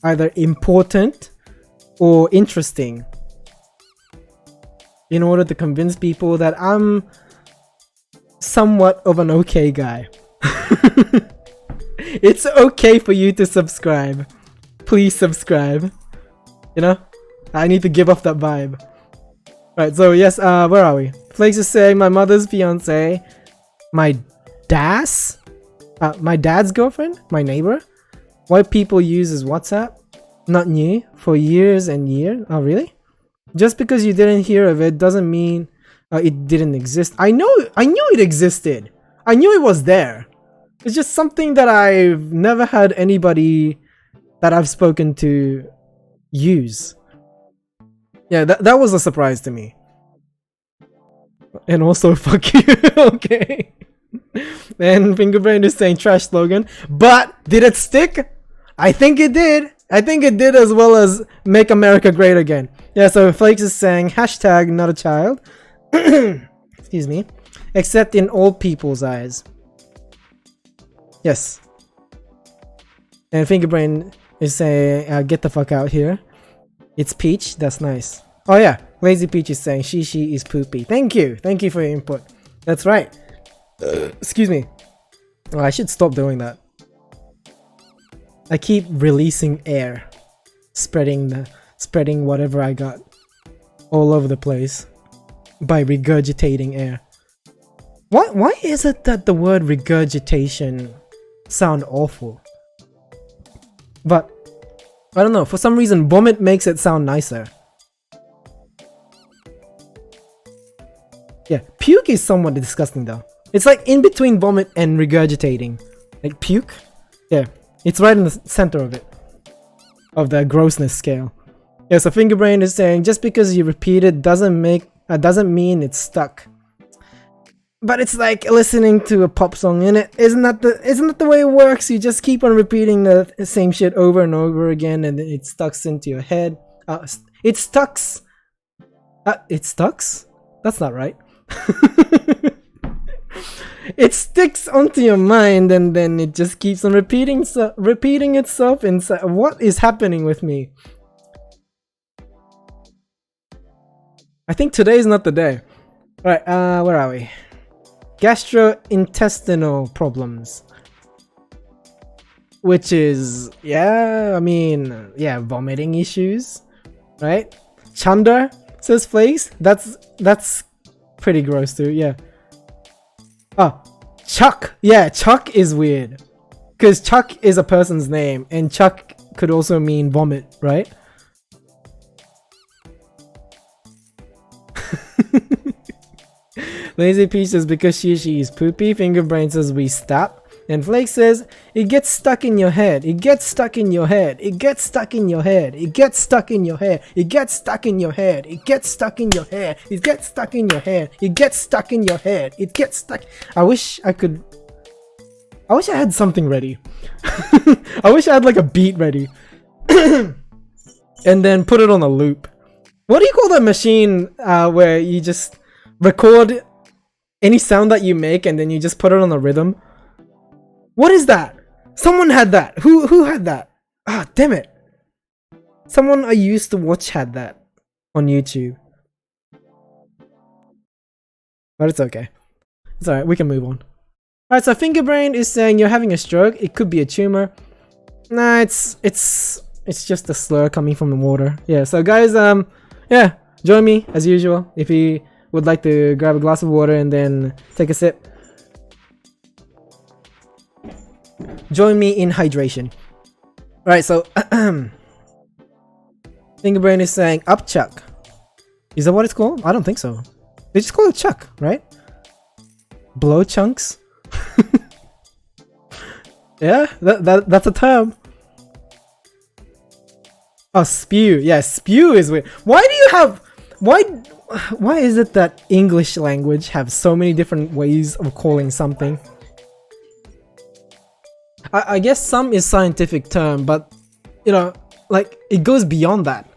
Speaker 1: either important or interesting in order to convince people that I'm somewhat of an okay guy. It's okay for you to subscribe. Please subscribe. You know? I need to give off that vibe. Right, so yes, where are we? Flakes is saying my mother's fiance, my dad's girlfriend, my neighbor. Why people uses WhatsApp? Not new, for years and years. Oh really? Just because you didn't hear of it doesn't mean it didn't exist. I knew it existed. I knew it was there. It's just something that I've never had anybody that I've spoken to use. Yeah, that was a surprise to me. And also, fuck you. Okay. And Fingerbrain is saying trash slogan. But did it stick? I think it did. I think it did, as well as make America great again. Yeah, so Flakes is saying hashtag not a child. Excuse me. Except in old people's eyes. Yes. And Fingerbrain is saying get the fuck out here. It's Peach. That's nice. Oh yeah, Lazy Peach is saying she is poopy. Thank you for your input. That's right. Excuse me. Oh, I should stop doing that. I keep releasing air, spreading whatever I got all over the place by regurgitating air. Why is it that the word regurgitation sound awful? But I don't know, for some reason vomit makes it sound nicer. Yeah, puke is somewhat disgusting though. It's like in between vomit and regurgitating. Like puke? Yeah, it's right in the center of it. Of the grossness scale. Yeah, so Fingerbrain is saying just because you repeat it doesn't mean it's stuck. But it's like listening to a pop song, in it. Isn't that the way it works? You just keep on repeating the same shit over and over again, and it stucks into your head. It stucks. It stucks? That's not right. It sticks onto your mind, and then it just keeps on repeating itself inside. What is happening with me? I think today is not the day. Right, where are we? Gastrointestinal problems. Which is, yeah, I mean, yeah, vomiting issues, right? Chanda says Flakes. That's pretty gross too, yeah. Oh, Chuck. Yeah, Chuck is weird. Because Chuck is a person's name, and Chuck could also mean vomit, right? Lazy Peach says because she is poopy. Fingerbrain says we stop. And Flake says it gets stuck in your head. It gets stuck in your head. It gets stuck in your head. It gets stuck in your head. It gets stuck in your head. It gets stuck in your head. It gets stuck in your head. It gets stuck in your head. It gets stuck. I wish I had something ready. I wish I had like a beat ready. And then put it on a loop. What do you call that machine where you just record any sound that you make and then you just put it on a rhythm? What is that? Someone had that. Who had that? Ah, damn it. Someone I used to watch had that on YouTube. but it's okay. It's alright, we can move on. Alright, so Fingerbrain is saying you're having a stroke. It could be a tumor. Nah, it's just a slur coming from the water. Yeah, so guys, yeah, join me as usual if you would like to grab a glass of water and then take a sip. Join me in hydration. Alright, so Fingerbrain is saying upchuck. Is that what it's called? I don't think so. They just call it chuck, right? Blow chunks? Yeah, that's a term. Oh, spew. Yeah, spew is weird. Why do you have... Why is it that English language have so many different ways of calling something? I guess some is scientific term, but, you know, like, it goes beyond that.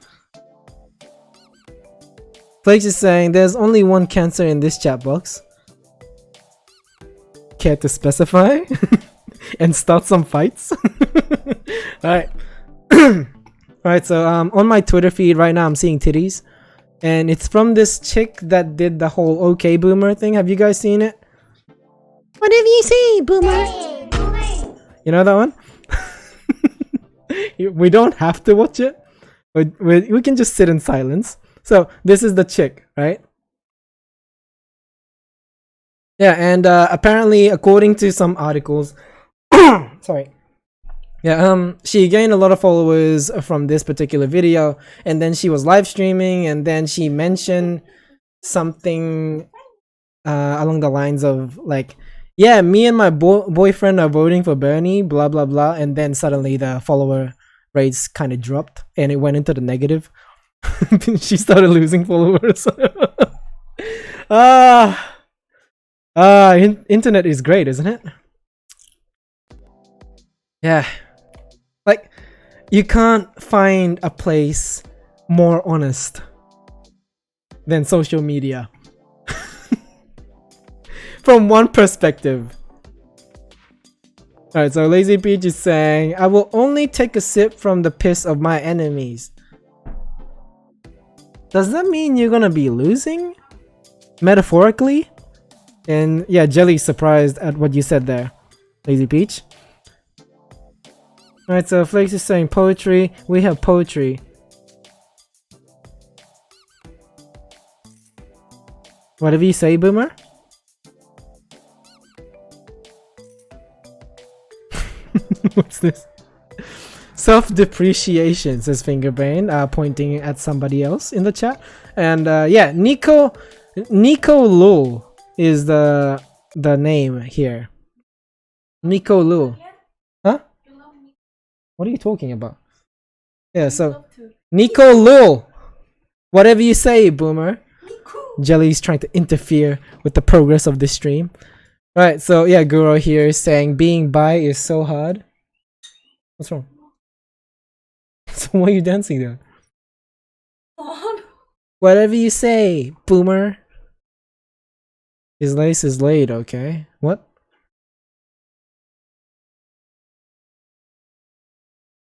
Speaker 1: Flakes is saying, there's only one cancer in this chat box. Care to specify? And start some fights? Alright. Alright, so on my Twitter feed right now I'm seeing titties. And it's from this chick that did the whole OK Boomer thing. Have you guys seen it? Whatever you say, Boomer! You know that one? We don't have to watch it. We can just sit in silence. So, this is the chick, right? Yeah, and apparently, according to some articles... Sorry. Yeah, she gained a lot of followers from this particular video, and then she was live streaming, and then she mentioned something along the lines of like, yeah, me and my boyfriend are voting for Bernie, blah blah blah, and then suddenly the follower rates kind of dropped, and it went into the negative. She started losing followers. Internet is great, isn't it? Yeah. Like, you can't find a place more honest than social media. From one perspective. Alright, so Lazy Peach is saying, I will only take a sip from the piss of my enemies. Does that mean you're gonna be losing? Metaphorically? And yeah, Jelly's surprised at what you said there, Lazy Peach. Alright, so Flakes is saying poetry. We have poetry. Whatever you say, Boomer? What's this? Self-depreciation, says Fingerbrain, pointing at somebody else in the chat. And yeah, Nico Lul is the name here. Nico Lul. Huh? What are you talking about? Yeah, so Nico Lul. Whatever you say, Boomer. Jelly's trying to interfere with the progress of this stream. Alright, so yeah, Guro here is saying being bi is so hard. What's wrong? So why are you dancing there? Whatever you say, Boomer. His lace is laid, okay? What?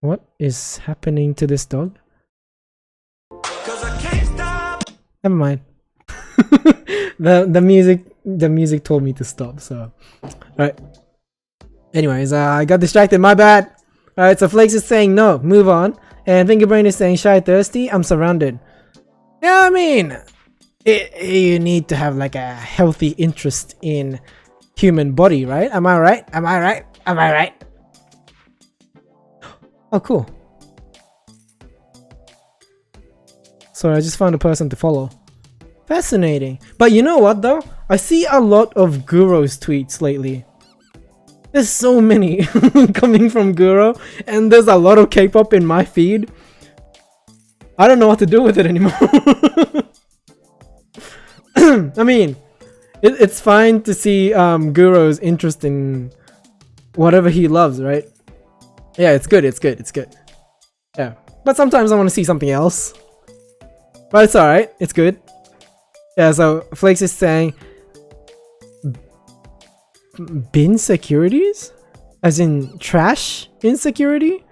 Speaker 1: What is happening to this dog? Never mind. the music told me to stop, so alright. Anyways, I got distracted, my bad. Alright, so Flakes is saying no, move on. And Fingerbrain is saying shy thirsty, I'm surrounded. Yeah, I mean, you need to have like a healthy interest in human body, right? Am I right? Am I right? Am I right? Oh, cool. Sorry, I just found a person to follow. Fascinating. But you know what though? I see a lot of Guro's tweets lately. There's so many coming from Guro, and there's a lot of K-pop in my feed. I don't know what to do with it anymore. I mean, it's fine to see Guro's interest in whatever he loves, right? Yeah, it's good, it's good, it's good. Yeah, but sometimes I want to see something else. But it's alright, it's good. Yeah, so Flakes is saying bin securities? As in trash insecurity?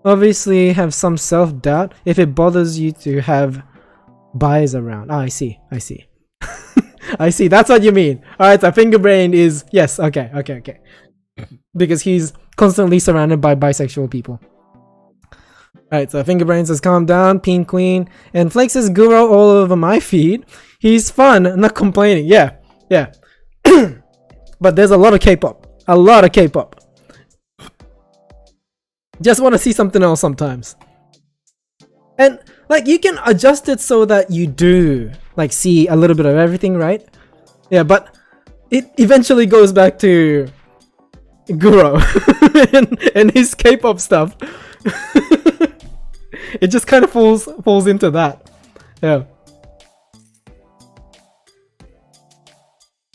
Speaker 1: Obviously have some self-doubt if it bothers you to have bias around. Ah, I see, I see. I see. That's what you mean. All right. So Finger Brain is yes. Okay. Okay. Okay. Because he's constantly surrounded by bisexual people. Alright, so Fingerbrain says calm down, Peen Queen. And Flake says Guro all over my feed. He's fun, not complaining. Yeah, yeah. But there's a lot of K-pop. A lot of K-pop. Just want to see something else sometimes. And like you can adjust it so that you do like see a little bit of everything, right? Yeah, but it eventually goes back to Guro and his K-pop stuff. It just kind of falls into that. Yeah.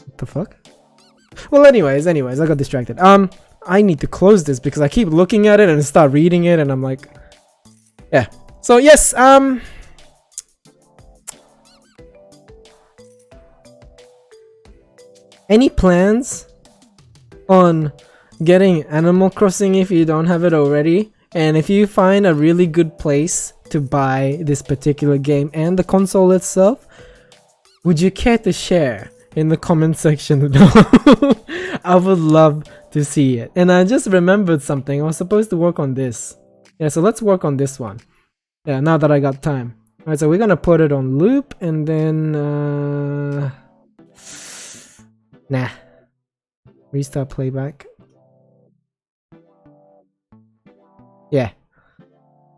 Speaker 1: What the fuck? Well, anyways, I got distracted. I need to close this because I keep looking at it and start reading it, and I'm like, yeah. So yes, any plans on getting Animal Crossing if you don't have it already? And if you find a really good place to buy this particular game and the console itself, would you care to share in the comment section below? I would love to see it. And I just remembered something. I was supposed to work on this. Yeah, so let's work on this one. Yeah, now that I got time. Alright, so we're gonna put it on loop and then nah. Restart playback. Yeah.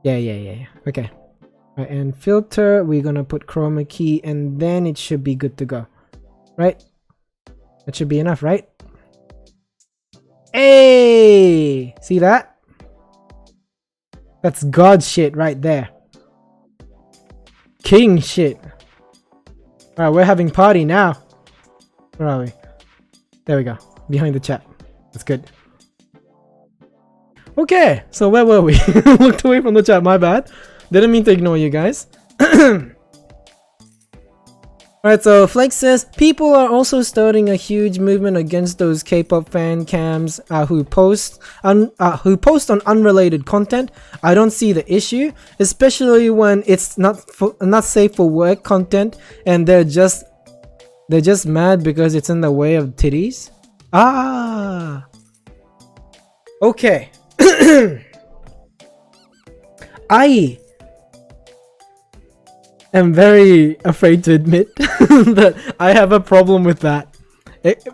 Speaker 1: Okay. Right, and filter, we're gonna put chroma key and then it should be good to go. Right? That should be enough, right? Hey! See that? That's God shit right there. King shit. Alright, we're having party now. Where are we? There we go. Behind the chat. That's good. Okay, so where were we? Looked away from the chat, my bad. Didn't mean to ignore you guys. Alright, so Flake says, people are also starting a huge movement against those K-pop fan cams who post on unrelated content. I don't see the issue, especially when it's not safe for work content and they're just mad because it's in the way of titties. Ah. Okay. I am very afraid to admit that I have a problem with that.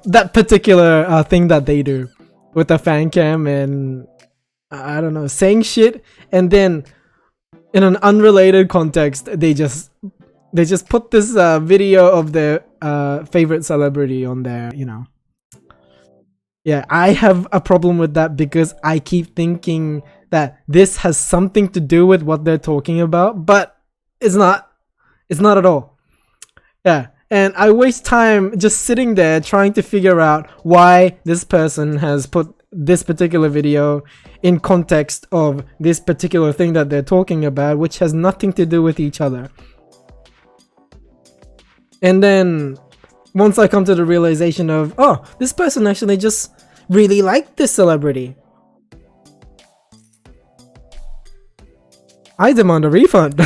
Speaker 1: That particular thing that they do with the fan cam and I don't know, saying shit and then in an unrelated context they just put this video of their favorite celebrity on there, you know. Yeah, I have a problem with that because I keep thinking that this has something to do with what they're talking about, but it's not. It's not at all. Yeah, and I waste time just sitting there trying to figure out why this person has put this particular video in context of this particular thing that they're talking about, which has nothing to do with each other. And then once I come to the realization of, oh, this person actually just really liked this celebrity, I demand a refund.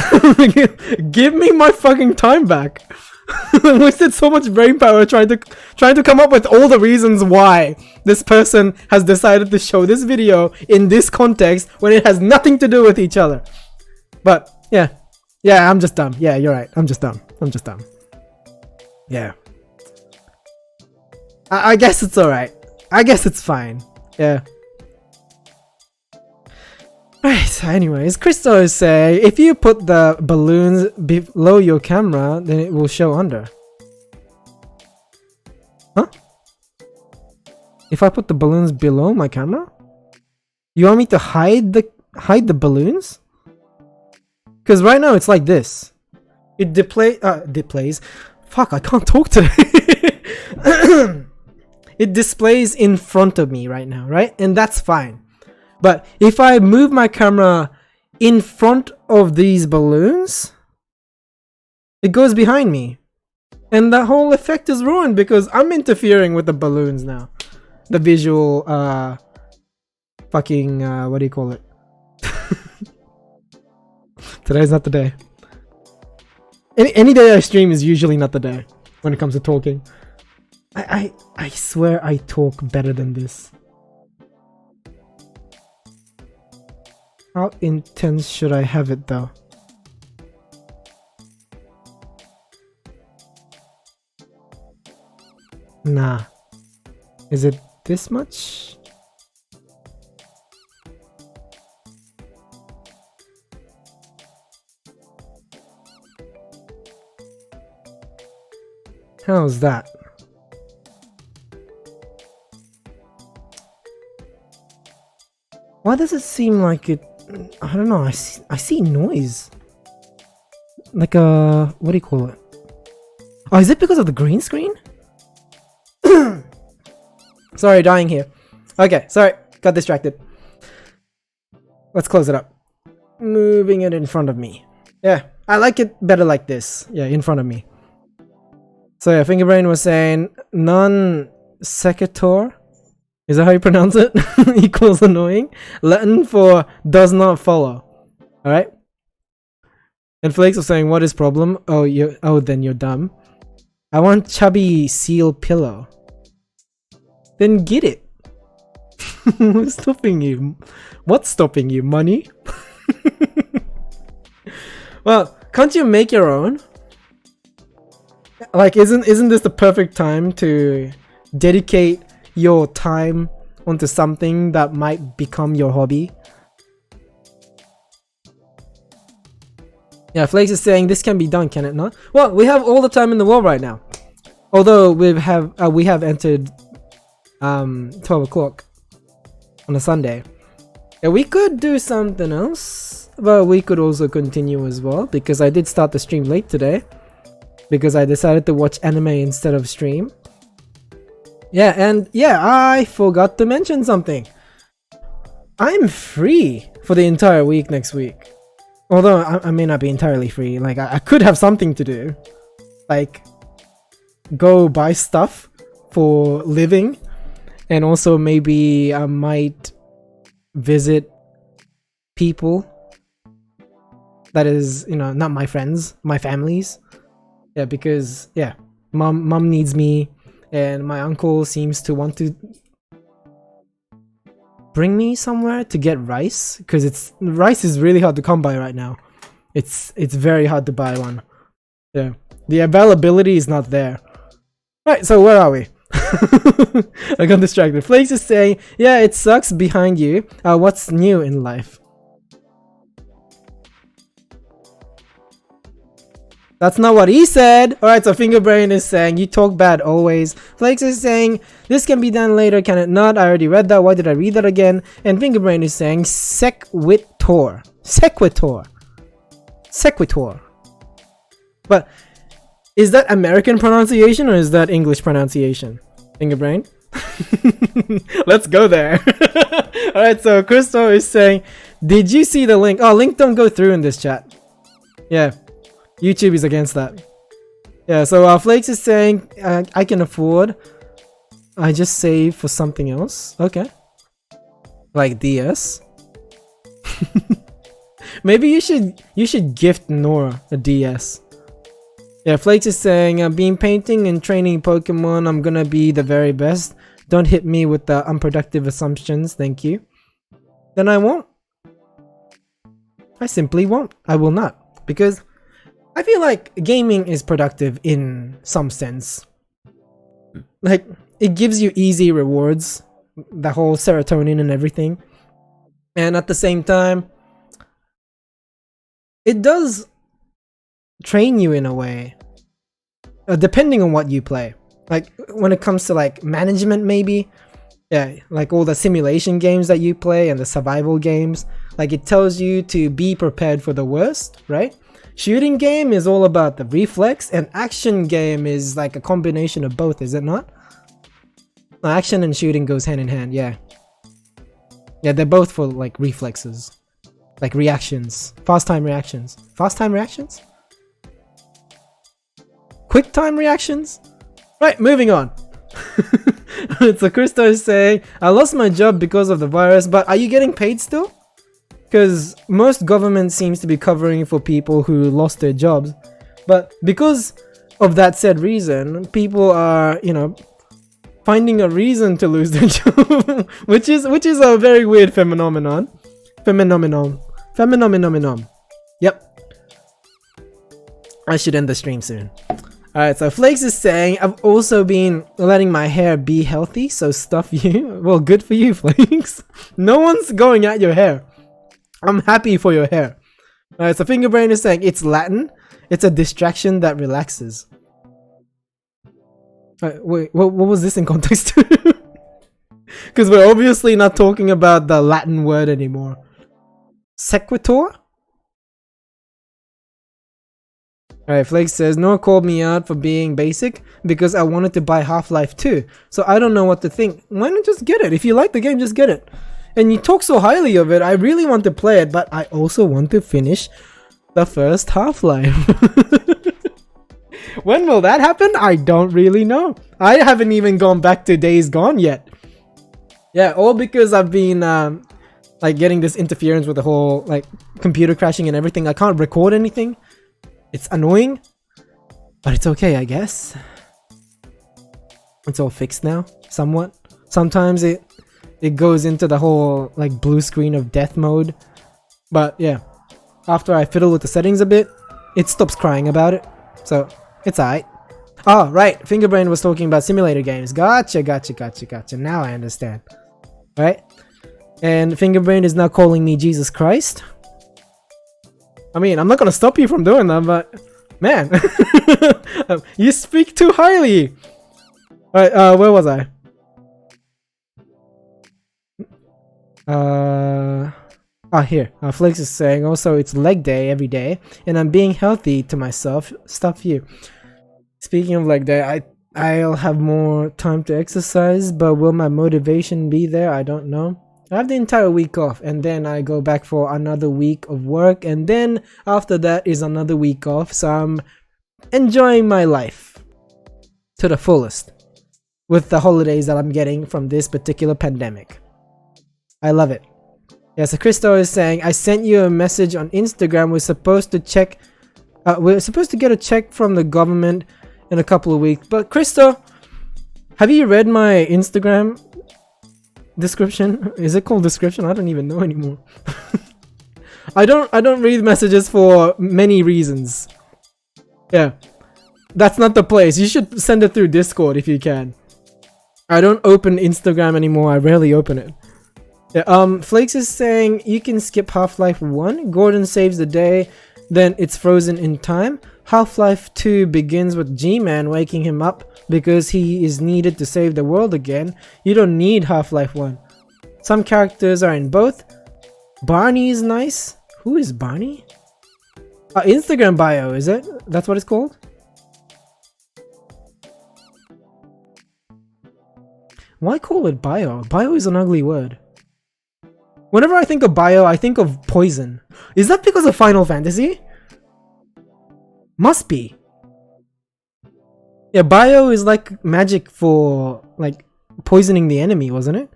Speaker 1: Give me my fucking time back. I wasted so much brain power trying to come up with all the reasons why this person has decided to show this video in this context when it has nothing to do with each other. But yeah, I'm just dumb. Yeah, you're right. I'm just dumb. Yeah. I guess it's alright. I guess it's fine. Yeah. Right, so anyways, Christo is saying, if you put the balloons below your camera, then it will show under. Huh? If I put the balloons below my camera? You want me to hide the balloons? Because right now it's like this. It displays. Fuck, I can't talk today. It displays in front of me right now, right? And that's fine. But if I move my camera in front of these balloons, it goes behind me. And that whole effect is ruined because I'm interfering with the balloons now. The visual, fucking, what do you call it? Today's not the day. Any day I stream is usually not the day. when it comes to talking. I swear I talk better than this. How intense should I have it though? Nah. Is it this much? How's that? Why does it seem like it? I don't know. I see noise. Like a, what do you call it? Oh, is it because of the green screen? Sorry, dying here. Okay, sorry, got distracted. Let's close it up. Moving it in front of me. Yeah, I like it better like this. Yeah, in front of me. So yeah, Fingerbrain was saying non sequitur. Is that how you pronounce it? Equals annoying. Latin for does not follow. Alright? And Flakes was saying, what is problem? Oh, then you're dumb. I want chubby seal pillow. Then get it. Who's stopping you? What's stopping you? Money? Well, can't you make your own? Like, isn't this the perfect time to dedicate your time onto something that might become your hobby? Yeah, Flakes is saying this can be done, can it not? Well, we have all the time in the world right now. Although we have entered 12 o'clock on a Sunday. Yeah, we could do something else, but we could also continue as well, because I did start the stream late today because I decided to watch anime instead of stream. Yeah, and yeah, I forgot to mention something. I'm free for the entire week next week. Although I may not be entirely free. Like, I could have something to do. Like, go buy stuff for living. And also maybe I might visit people. That is, you know, not my friends, my families. Yeah, because, yeah, mom needs me. And my uncle seems to want to bring me somewhere to get rice, because rice is really hard to come by right now. It's very hard to buy one. Yeah, the availability is not there. Right, so where are we? I got distracted. Flakes is saying, yeah, it sucks behind you. What's new in life? That's not what he said. Alright, so Fingerbrain is saying, you talk bad always. Flakes is saying, this can be done later, can it not? I already read that, why did I read that again? And Fingerbrain is saying, sequitur. Sequitur. Sequitur. But, is that American pronunciation or is that English pronunciation? Fingerbrain? Let's go there. Alright, so Crystal is saying, did you see the link? Oh, link don't go through in this chat. Yeah. YouTube is against that. Yeah, so Flakes is saying, I can afford. I just save for something else. Okay. Like DS. Maybe you should gift Nora a DS. Yeah, Flakes is saying, I've been painting and training Pokemon. I'm gonna be the very best. Don't hit me with the unproductive assumptions. Thank you. Then I won't. I simply won't. I will not. Because I feel like gaming is productive in some sense. Like, it gives you easy rewards, the whole serotonin and everything. And at the same time, it does train you in a way, depending on what you play. Like, when it comes to like management maybe, yeah, like all the simulation games that you play and the survival games, like it tells you to be prepared for the worst, right? Shooting game is all about the reflex, and action game is like a combination of both, is it not? No, action and shooting goes hand in hand, yeah. Yeah, they're both for like reflexes. Like reactions. Fast time reactions. Fast time reactions? Quick time reactions? Right, moving on. So Christo is saying, I lost my job because of the virus, but are you getting paid still? Because most government seems to be covering for people who lost their jobs. But because of that said reason, people are, you know, finding a reason to lose their job, which is a very weird phenomenon. Phenomenon. Yep. I should end the stream soon. Alright, so Flakes is saying, I've also been letting my hair be healthy, so stuff you. Well, good for you, Flakes. No one's going at your hair. I'm happy for your hair. Alright, so Fingerbrain is saying, it's Latin. It's a distraction that relaxes. Wait, what was this in context to? Because we're obviously not talking about the Latin word anymore. Sequitur? Alright, Flakes says, Noah called me out for being basic because I wanted to buy Half-Life 2. So I don't know what to think. Why not just get it? If you like the game, just get it. And you talk so highly of it, I really want to play it, but I also want to finish the first Half-Life. When will that happen? I don't really know. I haven't even gone back to Days Gone yet. Yeah, all because I've been like getting this interference with the whole like computer crashing and everything. I can't record anything. It's annoying, but it's okay, I guess. It's all fixed now, somewhat. Sometimes it goes into the whole like blue screen of death mode, but yeah, after I fiddle with the settings a bit, it stops crying about it, so it's alright. Oh, right, Fingerbrain was talking about simulator games. Gotcha. Now I understand. Right? And Fingerbrain is now calling me Jesus Christ. I mean, I'm not gonna stop you from doing that, but man, you speak too highly. Alright, where was I? Here. Flakes is saying also it's leg day every day, and I'm being healthy to myself. Stuff you. Speaking of leg day, I'll have more time to exercise, but will my motivation be there? I don't know. I have the entire week off, and then I go back for another week of work, and then after that is another week off, so I'm enjoying my life to the fullest with the holidays that I'm getting from this particular pandemic. I love it. Yeah, so Christo is saying, I sent you a message on Instagram. We're supposed to get a check from the government in a couple of weeks. But Christo, have you read my Instagram description? Is it called description? I don't even know anymore. I don't read messages for many reasons. Yeah, that's not the place. You should send it through Discord if you can. I don't open Instagram anymore. I rarely open it. Yeah, Flakes is saying you can skip Half-Life 1. Gordon saves the day, then it's frozen in time. Half-Life 2 begins with G-Man waking him up because he is needed to save the world again. You don't need Half-Life 1. Some characters are in both. Barney is nice. Who is Barney? Instagram bio, is it? That's what it's called? Why call it bio? Bio is an ugly word. Whenever I think of bio, I think of poison. Is that because of Final Fantasy? Must be. Yeah, bio is like magic for like poisoning the enemy, wasn't it?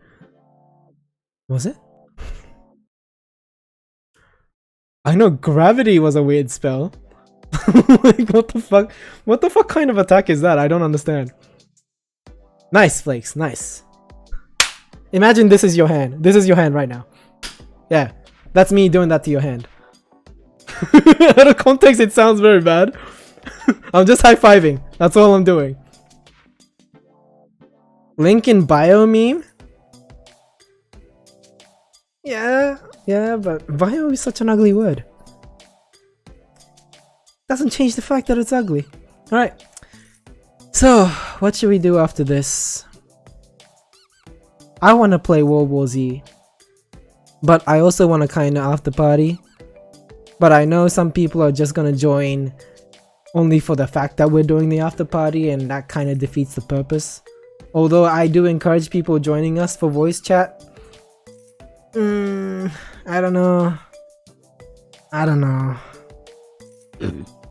Speaker 1: Was it? I know gravity was a weird spell. Like what the fuck? What the fuck kind of attack is that? I don't understand. Nice, Flakes, nice. Imagine this is your hand. This is your hand right now. Yeah, that's me doing that to your hand. Out of context, it sounds very bad. I'm just high-fiving. That's all I'm doing. Link in bio meme? Yeah, but bio is such an ugly word. Doesn't change the fact that it's ugly. Alright. So, what should we do after this? I want to play World War Z. But I also want to kind of after party. But I know some people are just gonna join only for the fact that we're doing the after party, and that kind of defeats the purpose. Although I do encourage people joining us for voice chat. I don't know.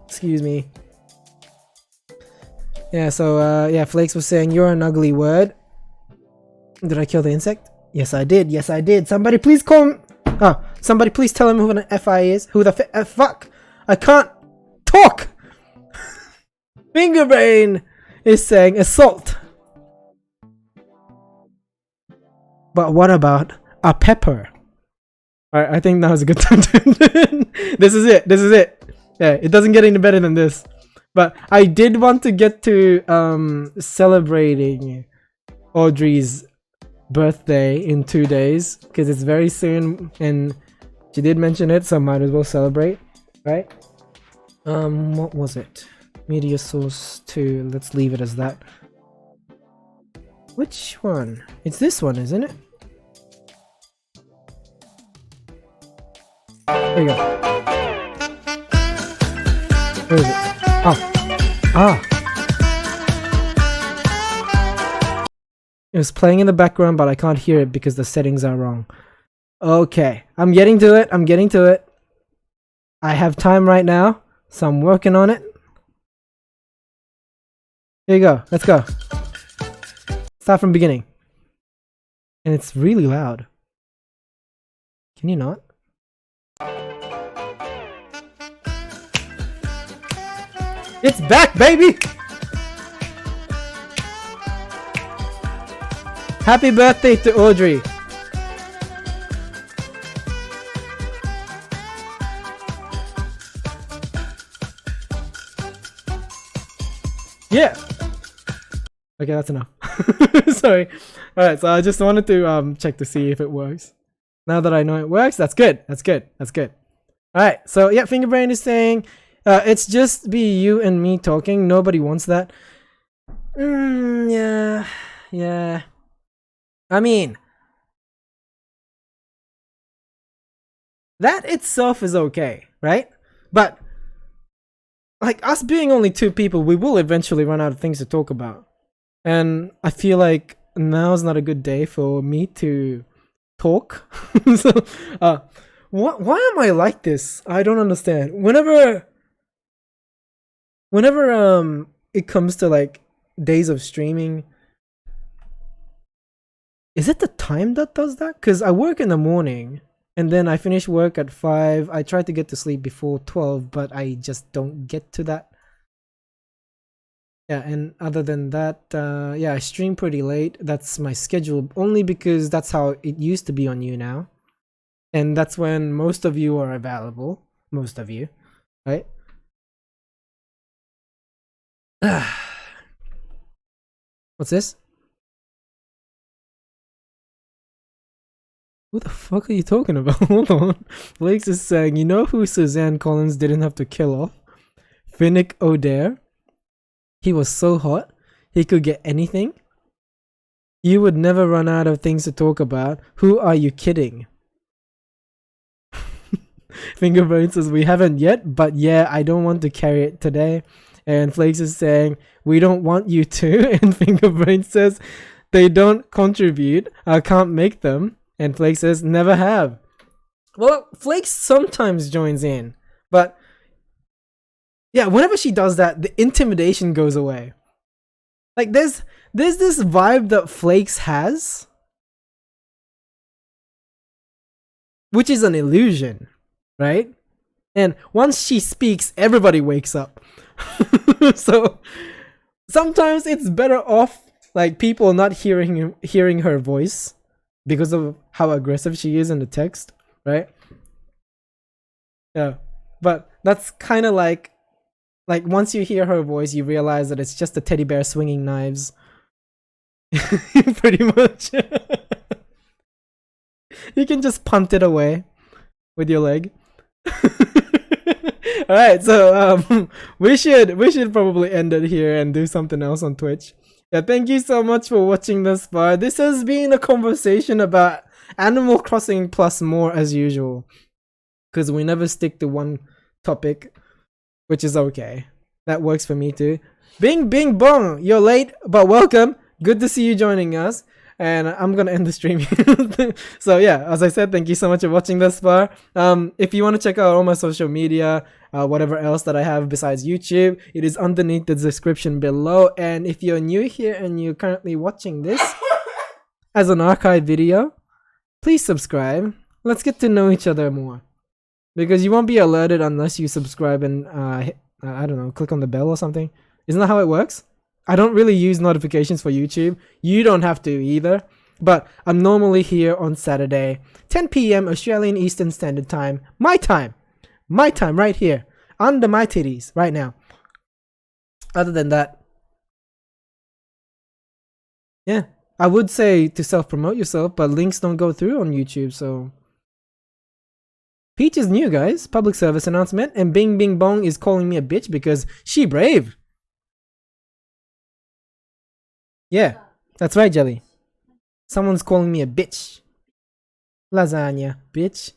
Speaker 1: Excuse me. Yeah, so yeah, Flakes was saying you're an ugly word. Did I kill the insect? Yes, I did. Yes, I did. Somebody please call him. Oh, somebody please tell him who an FI is. Who the fuck? I can't talk. Fingerbrain is saying assault. But what about a pepper? Alright, I think now is a good time to This is it. This is it. Yeah, it doesn't get any better than this. But I did want to get to celebrating Audrey's birthday in 2 days because it's very soon and she did mention it, so might as well celebrate, right? What was it? Media source 2. Let's leave it as that. Which one? It's this one, isn't it? There you go. Where is it? Oh. Ah. It was playing in the background, but I can't hear it because the settings are wrong. Okay. I'm getting to it. I'm getting to it. I have time right now, so I'm working on it. Here you go. Let's go. Start from beginning. And it's really loud. Can you not? It's back, baby! Happy birthday to Audrey! Yeah! Okay, that's enough. Sorry. Alright, so I just wanted to check to see if it works. Now that I know it works, that's good. That's good. That's good. Alright, so yeah, Fingerbrain is saying it's just be you and me talking. Nobody wants that. Yeah. Yeah. I mean, that itself is okay, right? But like us being only 2 people, we will eventually run out of things to talk about. And I feel like now's not a good day for me to talk. So, why am I like this? I don't understand. Whenever it comes to like days of streaming, is it the time that does that? Because I work in the morning and then I finish work at 5. I try to get to sleep before 12, but I just don't get to that. Yeah, and other than that, yeah, I stream pretty late. That's my schedule, only because that's how it used to be on you now. And that's when most of you are available. Most of you, right? What's this? What the fuck are you talking about? Hold on. Flakes is saying, you know who Suzanne Collins didn't have to kill off? Finnick Odair. He was so hot, he could get anything. You would never run out of things to talk about. Who are you kidding? Fingerbrain says, we haven't yet, but yeah, I don't want to carry it today. And Flakes is saying, we don't want you to. And Fingerbrain says, they don't contribute. I can't make them. And Flakes says, never have. Well, Flakes sometimes joins in, but yeah, whenever she does that, the intimidation goes away. Like there's this vibe that Flakes has, which is an illusion, right? And once she speaks, everybody wakes up. So sometimes it's better off like people not hearing her voice because of how aggressive she is in the text, right? Yeah, but that's kind of like once you hear her voice, you realize that it's just a teddy bear swinging knives. Pretty much. You can just punt it away with your leg. Alright, so we should probably end it here and do something else on Twitch. Yeah, thank you so much for watching this far. This has been a conversation about Animal Crossing plus more as usual. Because we never stick to one topic, which is okay. That works for me too. Bing bing bong, you're late, but welcome. Good to see you joining us. And I'm gonna end the stream. So yeah, as I said, thank you so much for watching thus far. If you want to check out all my social media, whatever else that I have besides YouTube, it is underneath the description below. And if you're new here and you're currently watching this as an archive video, please subscribe. Let's get to know each other more, because you won't be alerted unless you subscribe and I don't know, click on the bell or something. Isn't that how it works? I don't really use notifications for YouTube. You don't have to either. But I'm normally here on Saturday, 10 p.m. Australian Eastern Standard Time. My time right here. Under my titties right now. Other than that, yeah, I would say to self-promote yourself, but links don't go through on YouTube, so... Peach is new, guys. Public service announcement. And Bing Bing Bong is calling me a bitch because she brave. Yeah, that's right, Jelly. Someone's calling me a bitch. Lasagna, bitch.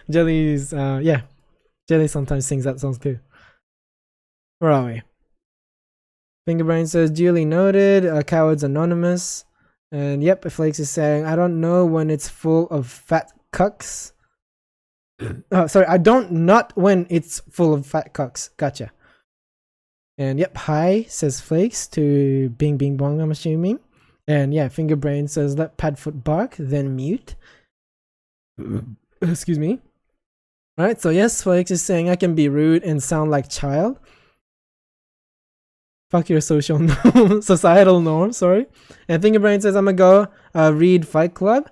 Speaker 1: Jelly's, yeah. Jelly sometimes sings that song too. Where are we? Fingerbrain says, duly noted. Cowards Anonymous. And yep, Flakes is saying, I don't know when it's full of fat cucks. Sorry, I don't not when it's full of fat cucks. Gotcha. And yep, hi, says Flakes to Bing Bing Bong, I'm assuming. And yeah, Fingerbrain says, let Padfoot bark, then mute. Excuse me. Alright, so yes, Flakes is saying I can be rude and sound like child. Fuck your social norm, societal norm, sorry. And Fingerbrain says I'm gonna go read Fight Club.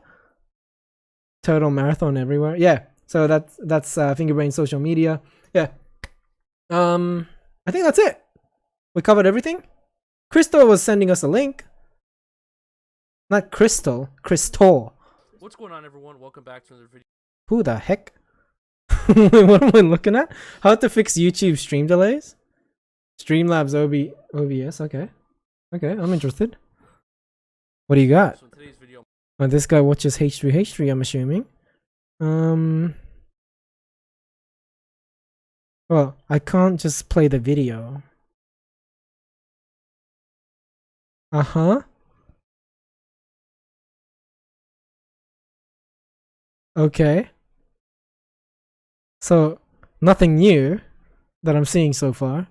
Speaker 1: Total marathon everywhere. Yeah, so that's Fingerbrain social media. Yeah. I think that's it. We covered everything. Crystal was sending us a link. Not Crystal, Crystal.
Speaker 2: What's going on, everyone? Welcome back to another video.
Speaker 1: Who the heck? What am I looking at? How to fix YouTube stream delays? Streamlabs OBS. Okay, I'm interested. What do you got?
Speaker 2: So in today's video,
Speaker 1: This guy watches H3H3, I'm assuming. Well, I can't just play the video. Okay. So, nothing new that I'm seeing so far.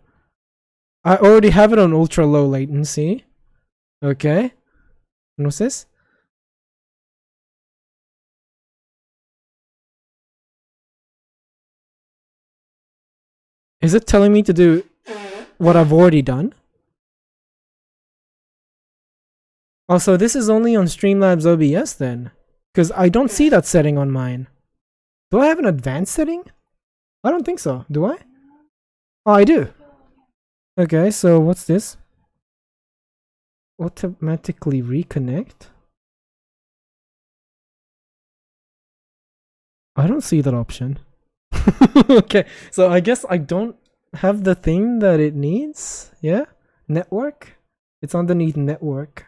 Speaker 1: I already have it on ultra low latency. Okay. And what's this? Is it telling me to do what I've already done? Also, this is only on Streamlabs OBS then. Because I don't see that setting on mine. Do I have an advanced setting? I don't think so. Do I? Oh, I do. Okay, so what's this? Automatically reconnect? I don't see that option. Okay, so I guess I don't have the thing that it needs. Yeah? Network? It's underneath network.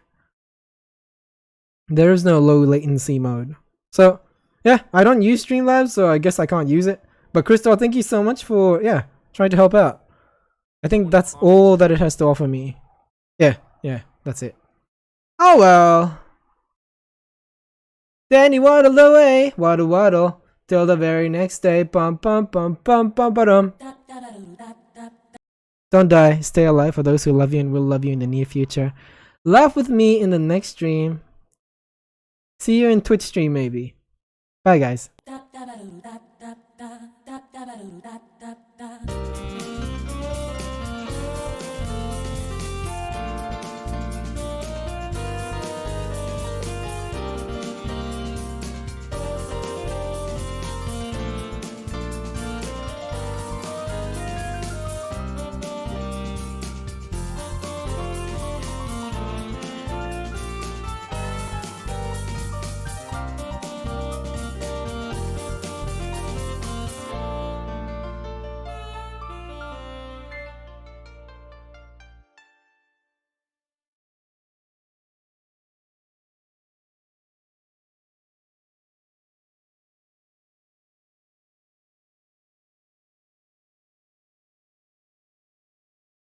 Speaker 1: There is no low latency mode. So, yeah, I don't use Streamlabs, so I guess I can't use it. But Crystal, thank you so much for, trying to help out. I think that's all that it has to offer me. Yeah, that's it. Oh well. Danny waddled away, waddle waddle, till the very next day. Bum bum bum bum bum ba-dum. Don't die, stay alive for those who love you and will love you in the near future. Laugh with me in the next stream. See you in Twitch stream maybe. Bye guys.